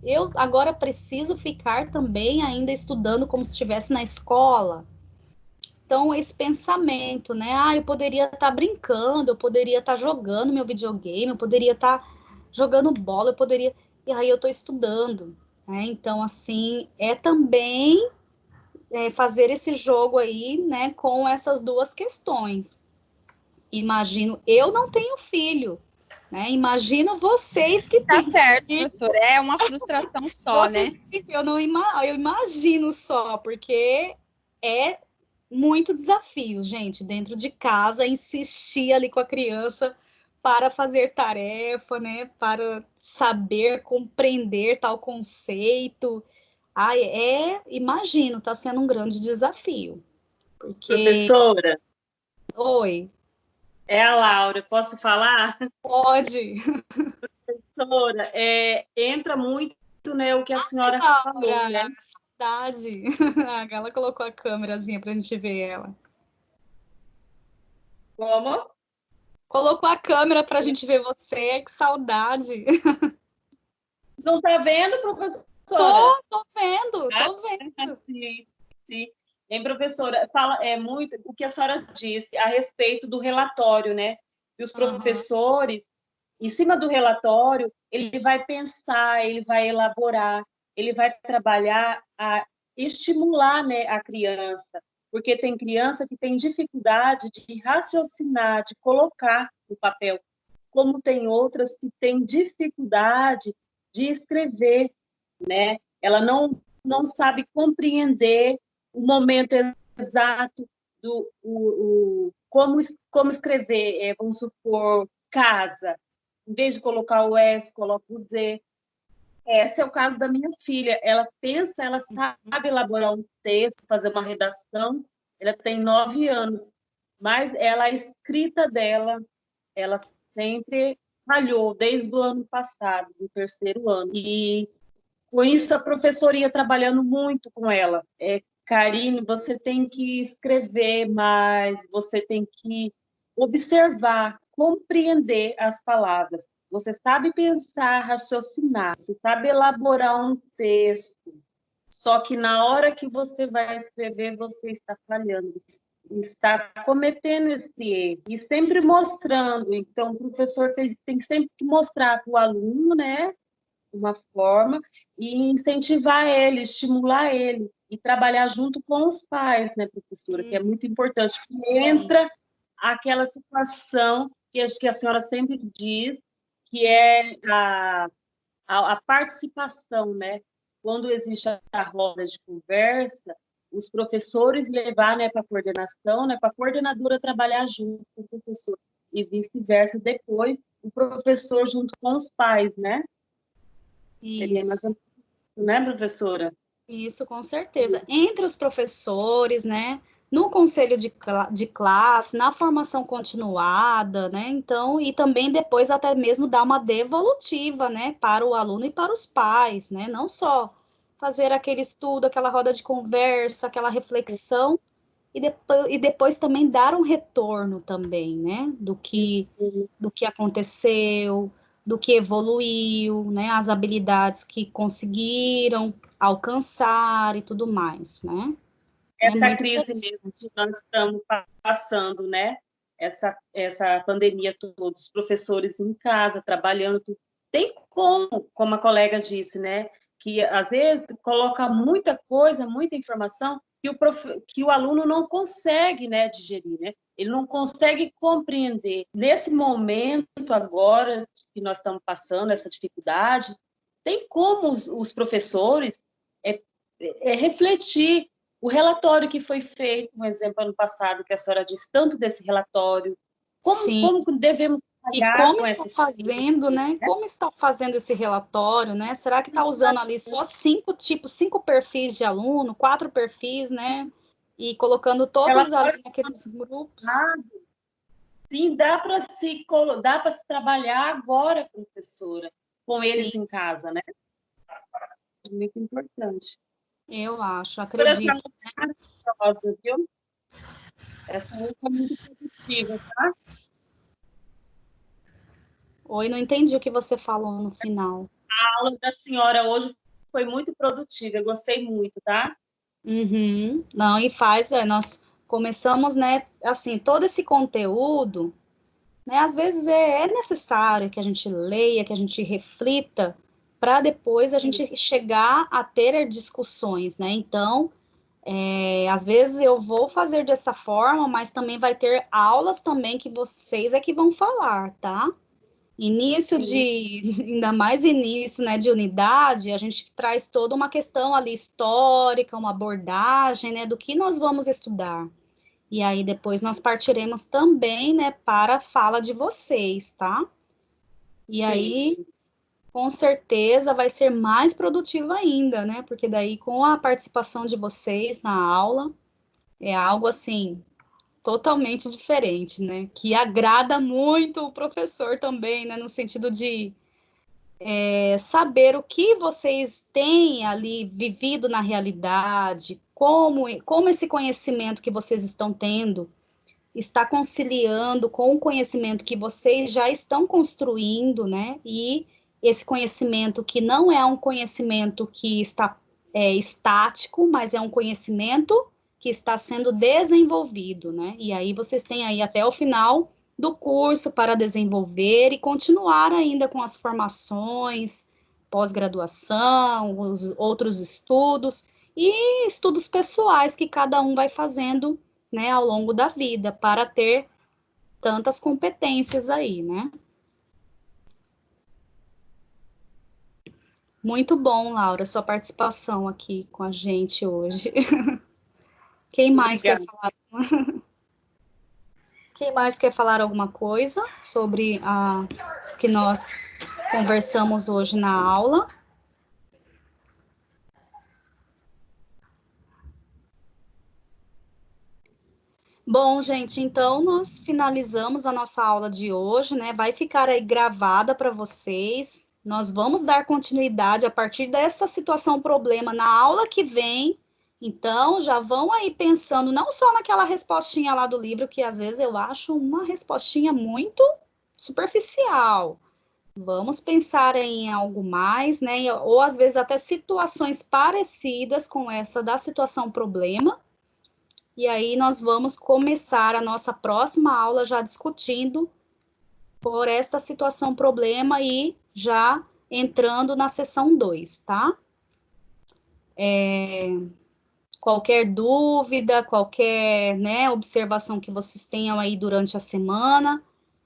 [SPEAKER 2] Eu agora preciso ficar também ainda estudando como se estivesse na escola. Então, esse pensamento, né? Eu poderia estar brincando, eu poderia estar jogando meu videogame, eu poderia estar jogando bola, e aí eu estou estudando, né? Então, assim, também fazer esse jogo aí, né, com essas duas questões. Imagino, eu não tenho filho, né? Imagino vocês que
[SPEAKER 1] tá
[SPEAKER 2] têm.
[SPEAKER 1] Certo, professor. É uma frustração só,
[SPEAKER 2] vocês,
[SPEAKER 1] né?
[SPEAKER 2] Eu imagino só, porque é muito desafio, gente, dentro de casa, insistir ali com a criança para fazer tarefa, né? Para saber compreender tal conceito. Imagino, está sendo um grande desafio. Porque...
[SPEAKER 6] Professora,
[SPEAKER 2] Oi,
[SPEAKER 6] é a Laura, posso falar?
[SPEAKER 2] pode.
[SPEAKER 6] Professora, entra muito, né, o que a senhora falou,
[SPEAKER 2] Laura,
[SPEAKER 6] né?
[SPEAKER 2] saudade. Ela colocou a câmerazinha para a gente ver ela.
[SPEAKER 6] Como?
[SPEAKER 2] Colocou a câmera para a gente ver você, que saudade.
[SPEAKER 6] Não está vendo, professora?
[SPEAKER 2] Tô vendo.
[SPEAKER 6] Sim, sim. Hein, professora, fala muito o que a senhora disse a respeito do relatório, né? E os professores, em cima do relatório, ele vai pensar, ele vai elaborar, ele vai trabalhar a estimular, né, a criança, porque tem criança que tem dificuldade de raciocinar, de colocar no papel, como tem outras que têm dificuldade de escrever, né? Ela não sabe compreender o momento exato como escrever, vamos supor, casa. Em vez de colocar o S, coloca o Z. Esse é o caso da minha filha. Ela pensa, ela sabe elaborar um texto, fazer uma redação. Ela tem 9 anos, mas a escrita dela, ela sempre falhou desde o ano passado, do 3º ano. E com isso, a professora ia trabalhando muito com ela. Karine, você tem que escrever mais, você tem que observar, compreender as palavras. Você sabe pensar, raciocinar, você sabe elaborar um texto, só que na hora que você vai escrever, você está falhando, está cometendo esse erro. E sempre mostrando. Então, o professor tem sempre que mostrar para o aluno, né? Uma forma, e incentivar ele, estimular ele, e trabalhar junto com os pais, né, professora, que é muito importante, que entra aquela situação que acho que a senhora sempre diz, que é a participação, né? Quando existe a roda de conversa, os professores levar, né, para a coordenação, né, para a coordenadora trabalhar junto com o professor, e vice-versa, depois o professor junto com os pais, né? Seria mais ou menos, né, professora?
[SPEAKER 2] Isso, com certeza. Entre os professores, né, no conselho de classe, na formação continuada, né, então, e também depois até mesmo dar uma devolutiva, né, para o aluno e para os pais, né, não só fazer aquele estudo, aquela roda de conversa, aquela reflexão, e depois também dar um retorno também, né, do que aconteceu, do que evoluiu, né, as habilidades que conseguiram alcançar e tudo mais, né?
[SPEAKER 6] Essa crise mesmo que nós estamos passando, né? Essa pandemia toda, os professores em casa, trabalhando, tudo. Tem como a colega disse, né? Que às vezes coloca muita coisa, muita informação, que o aluno não consegue, né, digerir, né? Ele não consegue compreender. Nesse momento agora que nós estamos passando, essa dificuldade, tem como os professores refletir o relatório que foi feito, um exemplo, ano passado, que a senhora disse, tanto desse relatório, como devemos trabalhar
[SPEAKER 2] e como
[SPEAKER 6] com
[SPEAKER 2] está fazendo, né? Como está fazendo esse relatório, né? Será que está usando ali só 5 perfis de aluno, 4 perfis, né? E colocando todos ali naqueles grupos?
[SPEAKER 6] Sim, dá para se trabalhar agora, professora, com eles em casa, né? Muito importante.
[SPEAKER 2] Eu acho, acredito.
[SPEAKER 6] Maravilhosa, viu? Essa foi muito positiva, tá?
[SPEAKER 2] Oi, não entendi o que você falou no final.
[SPEAKER 6] A aula da senhora hoje foi muito produtiva, eu gostei muito, tá?
[SPEAKER 2] Não, e nós começamos, né, assim, todo esse conteúdo, né, às vezes é necessário que a gente leia, que a gente reflita, para depois a gente chegar a ter discussões, né, então, às vezes eu vou fazer dessa forma, mas também vai ter aulas também que vocês é que vão falar, tá? Ainda mais início, né, de unidade, a gente traz toda uma questão ali histórica, uma abordagem, né, do que nós vamos estudar. E aí depois nós partiremos também, né, para a fala de vocês, tá? E aí com certeza vai ser mais produtiva ainda, né? Porque daí, com a participação de vocês na aula, é algo assim, totalmente diferente, né? Que agrada muito o professor também, né? No sentido de saber o que vocês têm ali vivido na realidade, como esse conhecimento que vocês estão tendo está conciliando com o conhecimento que vocês já estão construindo, né? E esse conhecimento que não é um conhecimento que está estático, mas é um conhecimento que está sendo desenvolvido, né? E aí vocês têm aí até o final do curso para desenvolver e continuar ainda com as formações, pós-graduação, os outros estudos e estudos pessoais que cada um vai fazendo, né, ao longo da vida, para ter tantas competências aí, né? Muito bom, Laura, sua participação aqui com a gente hoje. Quem mais quer falar? Quem mais quer falar alguma coisa sobre o que nós conversamos hoje na aula? Bom, gente, então nós finalizamos a nossa aula de hoje, né? Vai ficar aí gravada para vocês. Nós vamos dar continuidade a partir dessa situação problema na aula que vem. Então, já vão aí pensando não só naquela respostinha lá do livro, que às vezes eu acho uma respostinha muito superficial. Vamos pensar em algo mais, né? Ou às vezes até situações parecidas com essa da situação problema. E aí nós vamos começar a nossa próxima aula já discutindo por esta situação problema e já entrando na sessão 2, tá? Qualquer dúvida, qualquer, né, observação que vocês tenham aí durante a semana,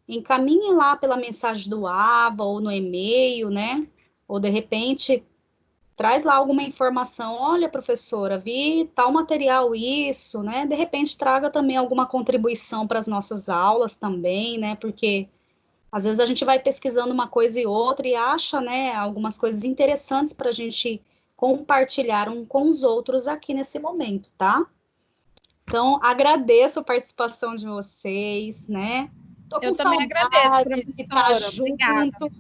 [SPEAKER 2] encaminhem lá pela mensagem do AVA ou no e-mail, né? Ou de repente traz lá alguma informação, olha, professora, vi tal material isso, né? De repente traga também alguma contribuição para as nossas aulas também, né? Porque às vezes a gente vai pesquisando uma coisa e outra e acha, né, algumas coisas interessantes para a gente compartilhar um com os outros aqui nesse momento, tá? Então, agradeço a participação de vocês, né? Tô com
[SPEAKER 1] Eu também
[SPEAKER 2] saudade
[SPEAKER 1] agradeço,
[SPEAKER 2] de estar
[SPEAKER 1] professora. Obrigada.
[SPEAKER 2] junto,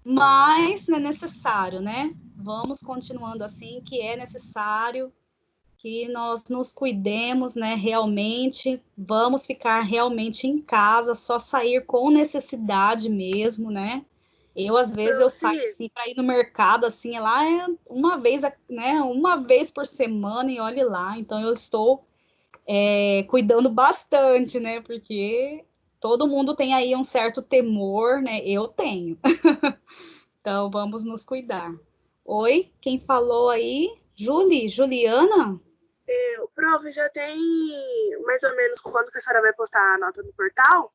[SPEAKER 2] mas é necessário, né? Vamos continuando assim, que é necessário que nós nos cuidemos, né, realmente, vamos ficar realmente em casa, só sair com necessidade mesmo, né? Eu, às vezes, eu saio, assim, para ir no mercado, assim, lá uma vez, né, uma vez por semana, e olhe lá, então eu estou cuidando bastante, né, porque todo mundo tem aí um certo temor, né, eu tenho. Então, vamos nos cuidar. Oi, quem falou aí? Juliana?
[SPEAKER 4] Prof, já tem mais ou menos quando que a senhora vai postar a nota no portal?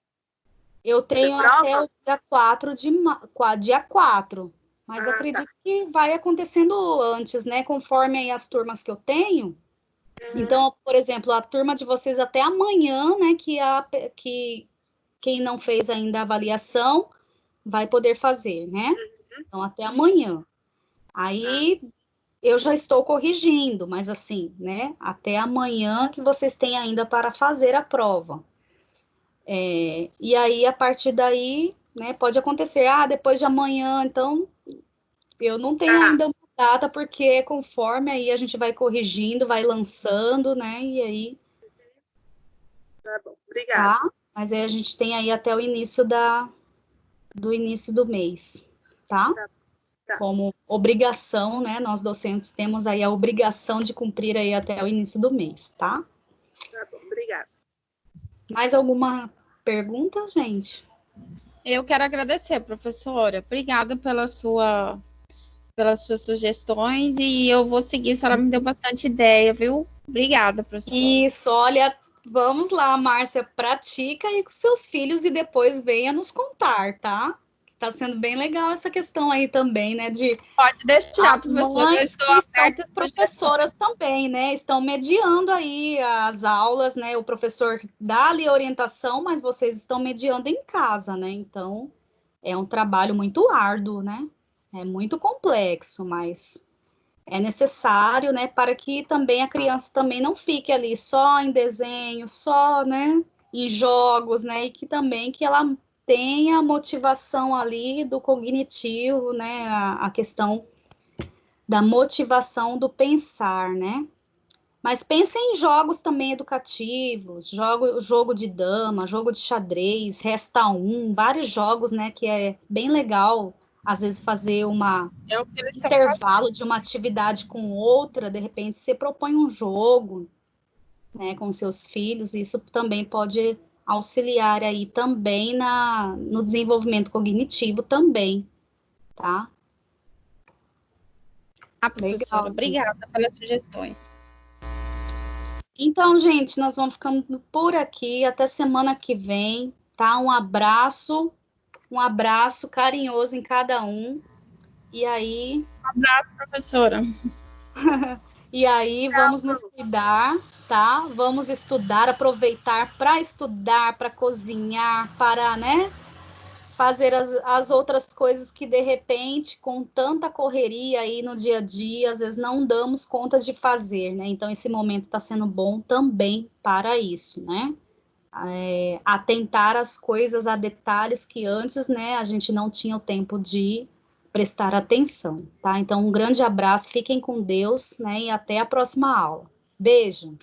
[SPEAKER 2] Eu tenho até o dia 4, mas acredito que vai acontecendo antes, né? Conforme aí as turmas que eu tenho. Então, por exemplo, a turma de vocês até amanhã, né? Que quem não fez ainda a avaliação vai poder fazer, né? Então, até amanhã. Aí eu já estou corrigindo, mas assim, né? Até amanhã que vocês têm ainda para fazer a prova. E aí, a partir daí, né, pode acontecer, depois de amanhã, então, eu não tenho ainda uma data, porque é conforme aí a gente vai corrigindo, vai lançando, né, e aí...
[SPEAKER 4] Tá bom, obrigada.
[SPEAKER 2] Tá? Mas aí a gente tem aí até o início do início do mês, tá?
[SPEAKER 4] Tá.
[SPEAKER 2] Como obrigação, né, nós docentes temos aí a obrigação de cumprir aí até o início do mês, tá?
[SPEAKER 4] Tá bom, obrigada.
[SPEAKER 2] Mais alguma pergunta, gente?
[SPEAKER 1] Eu quero agradecer, professora. Obrigada pelas suas sugestões e eu vou seguir. A senhora me deu bastante ideia, viu? Obrigada, professora.
[SPEAKER 2] Isso, olha, vamos lá, Márcia, pratica aí com seus filhos e depois venha nos contar, tá? Tá sendo bem legal essa questão aí também, né, de
[SPEAKER 1] Pode deixar,
[SPEAKER 2] as
[SPEAKER 1] professora. Eu
[SPEAKER 2] mães
[SPEAKER 1] estou
[SPEAKER 2] que estão
[SPEAKER 1] aberta.
[SPEAKER 2] professoras também, né, estão mediando aí as aulas, né, o professor dá ali a orientação, mas vocês estão mediando em casa, né, então é um trabalho muito árduo, né? É muito complexo, mas é necessário, né, para que também a criança também não fique ali só em desenho, só, né, em jogos, né, e que também que ela tenha motivação ali do cognitivo, né, a questão da motivação do pensar, né. Mas pensem em jogos também educativos, jogo de dama, jogo de xadrez, resta um, vários jogos, né, que é bem legal, às vezes fazer um intervalo de uma atividade com outra, de repente você propõe um jogo, né, com seus filhos, e isso também pode auxiliar aí também no desenvolvimento cognitivo também, tá?
[SPEAKER 1] Professora,
[SPEAKER 2] Legal.
[SPEAKER 1] obrigada pelas sugestões.
[SPEAKER 2] Então, gente, nós vamos ficando por aqui. Até semana que vem, tá? Um abraço carinhoso em cada um. E aí.
[SPEAKER 1] Um abraço, professora.
[SPEAKER 2] E aí, vamos nos cuidar, tá? Vamos estudar, aproveitar para estudar, para cozinhar, para, né? Fazer as outras coisas que, de repente, com tanta correria aí no dia a dia, às vezes não damos conta de fazer, né? Então, esse momento está sendo bom também para isso, né? Atentar as coisas a detalhes que antes, né, a gente não tinha o tempo de prestar atenção, tá? Então, um grande abraço, fiquem com Deus, né? E até a próxima aula. Beijo!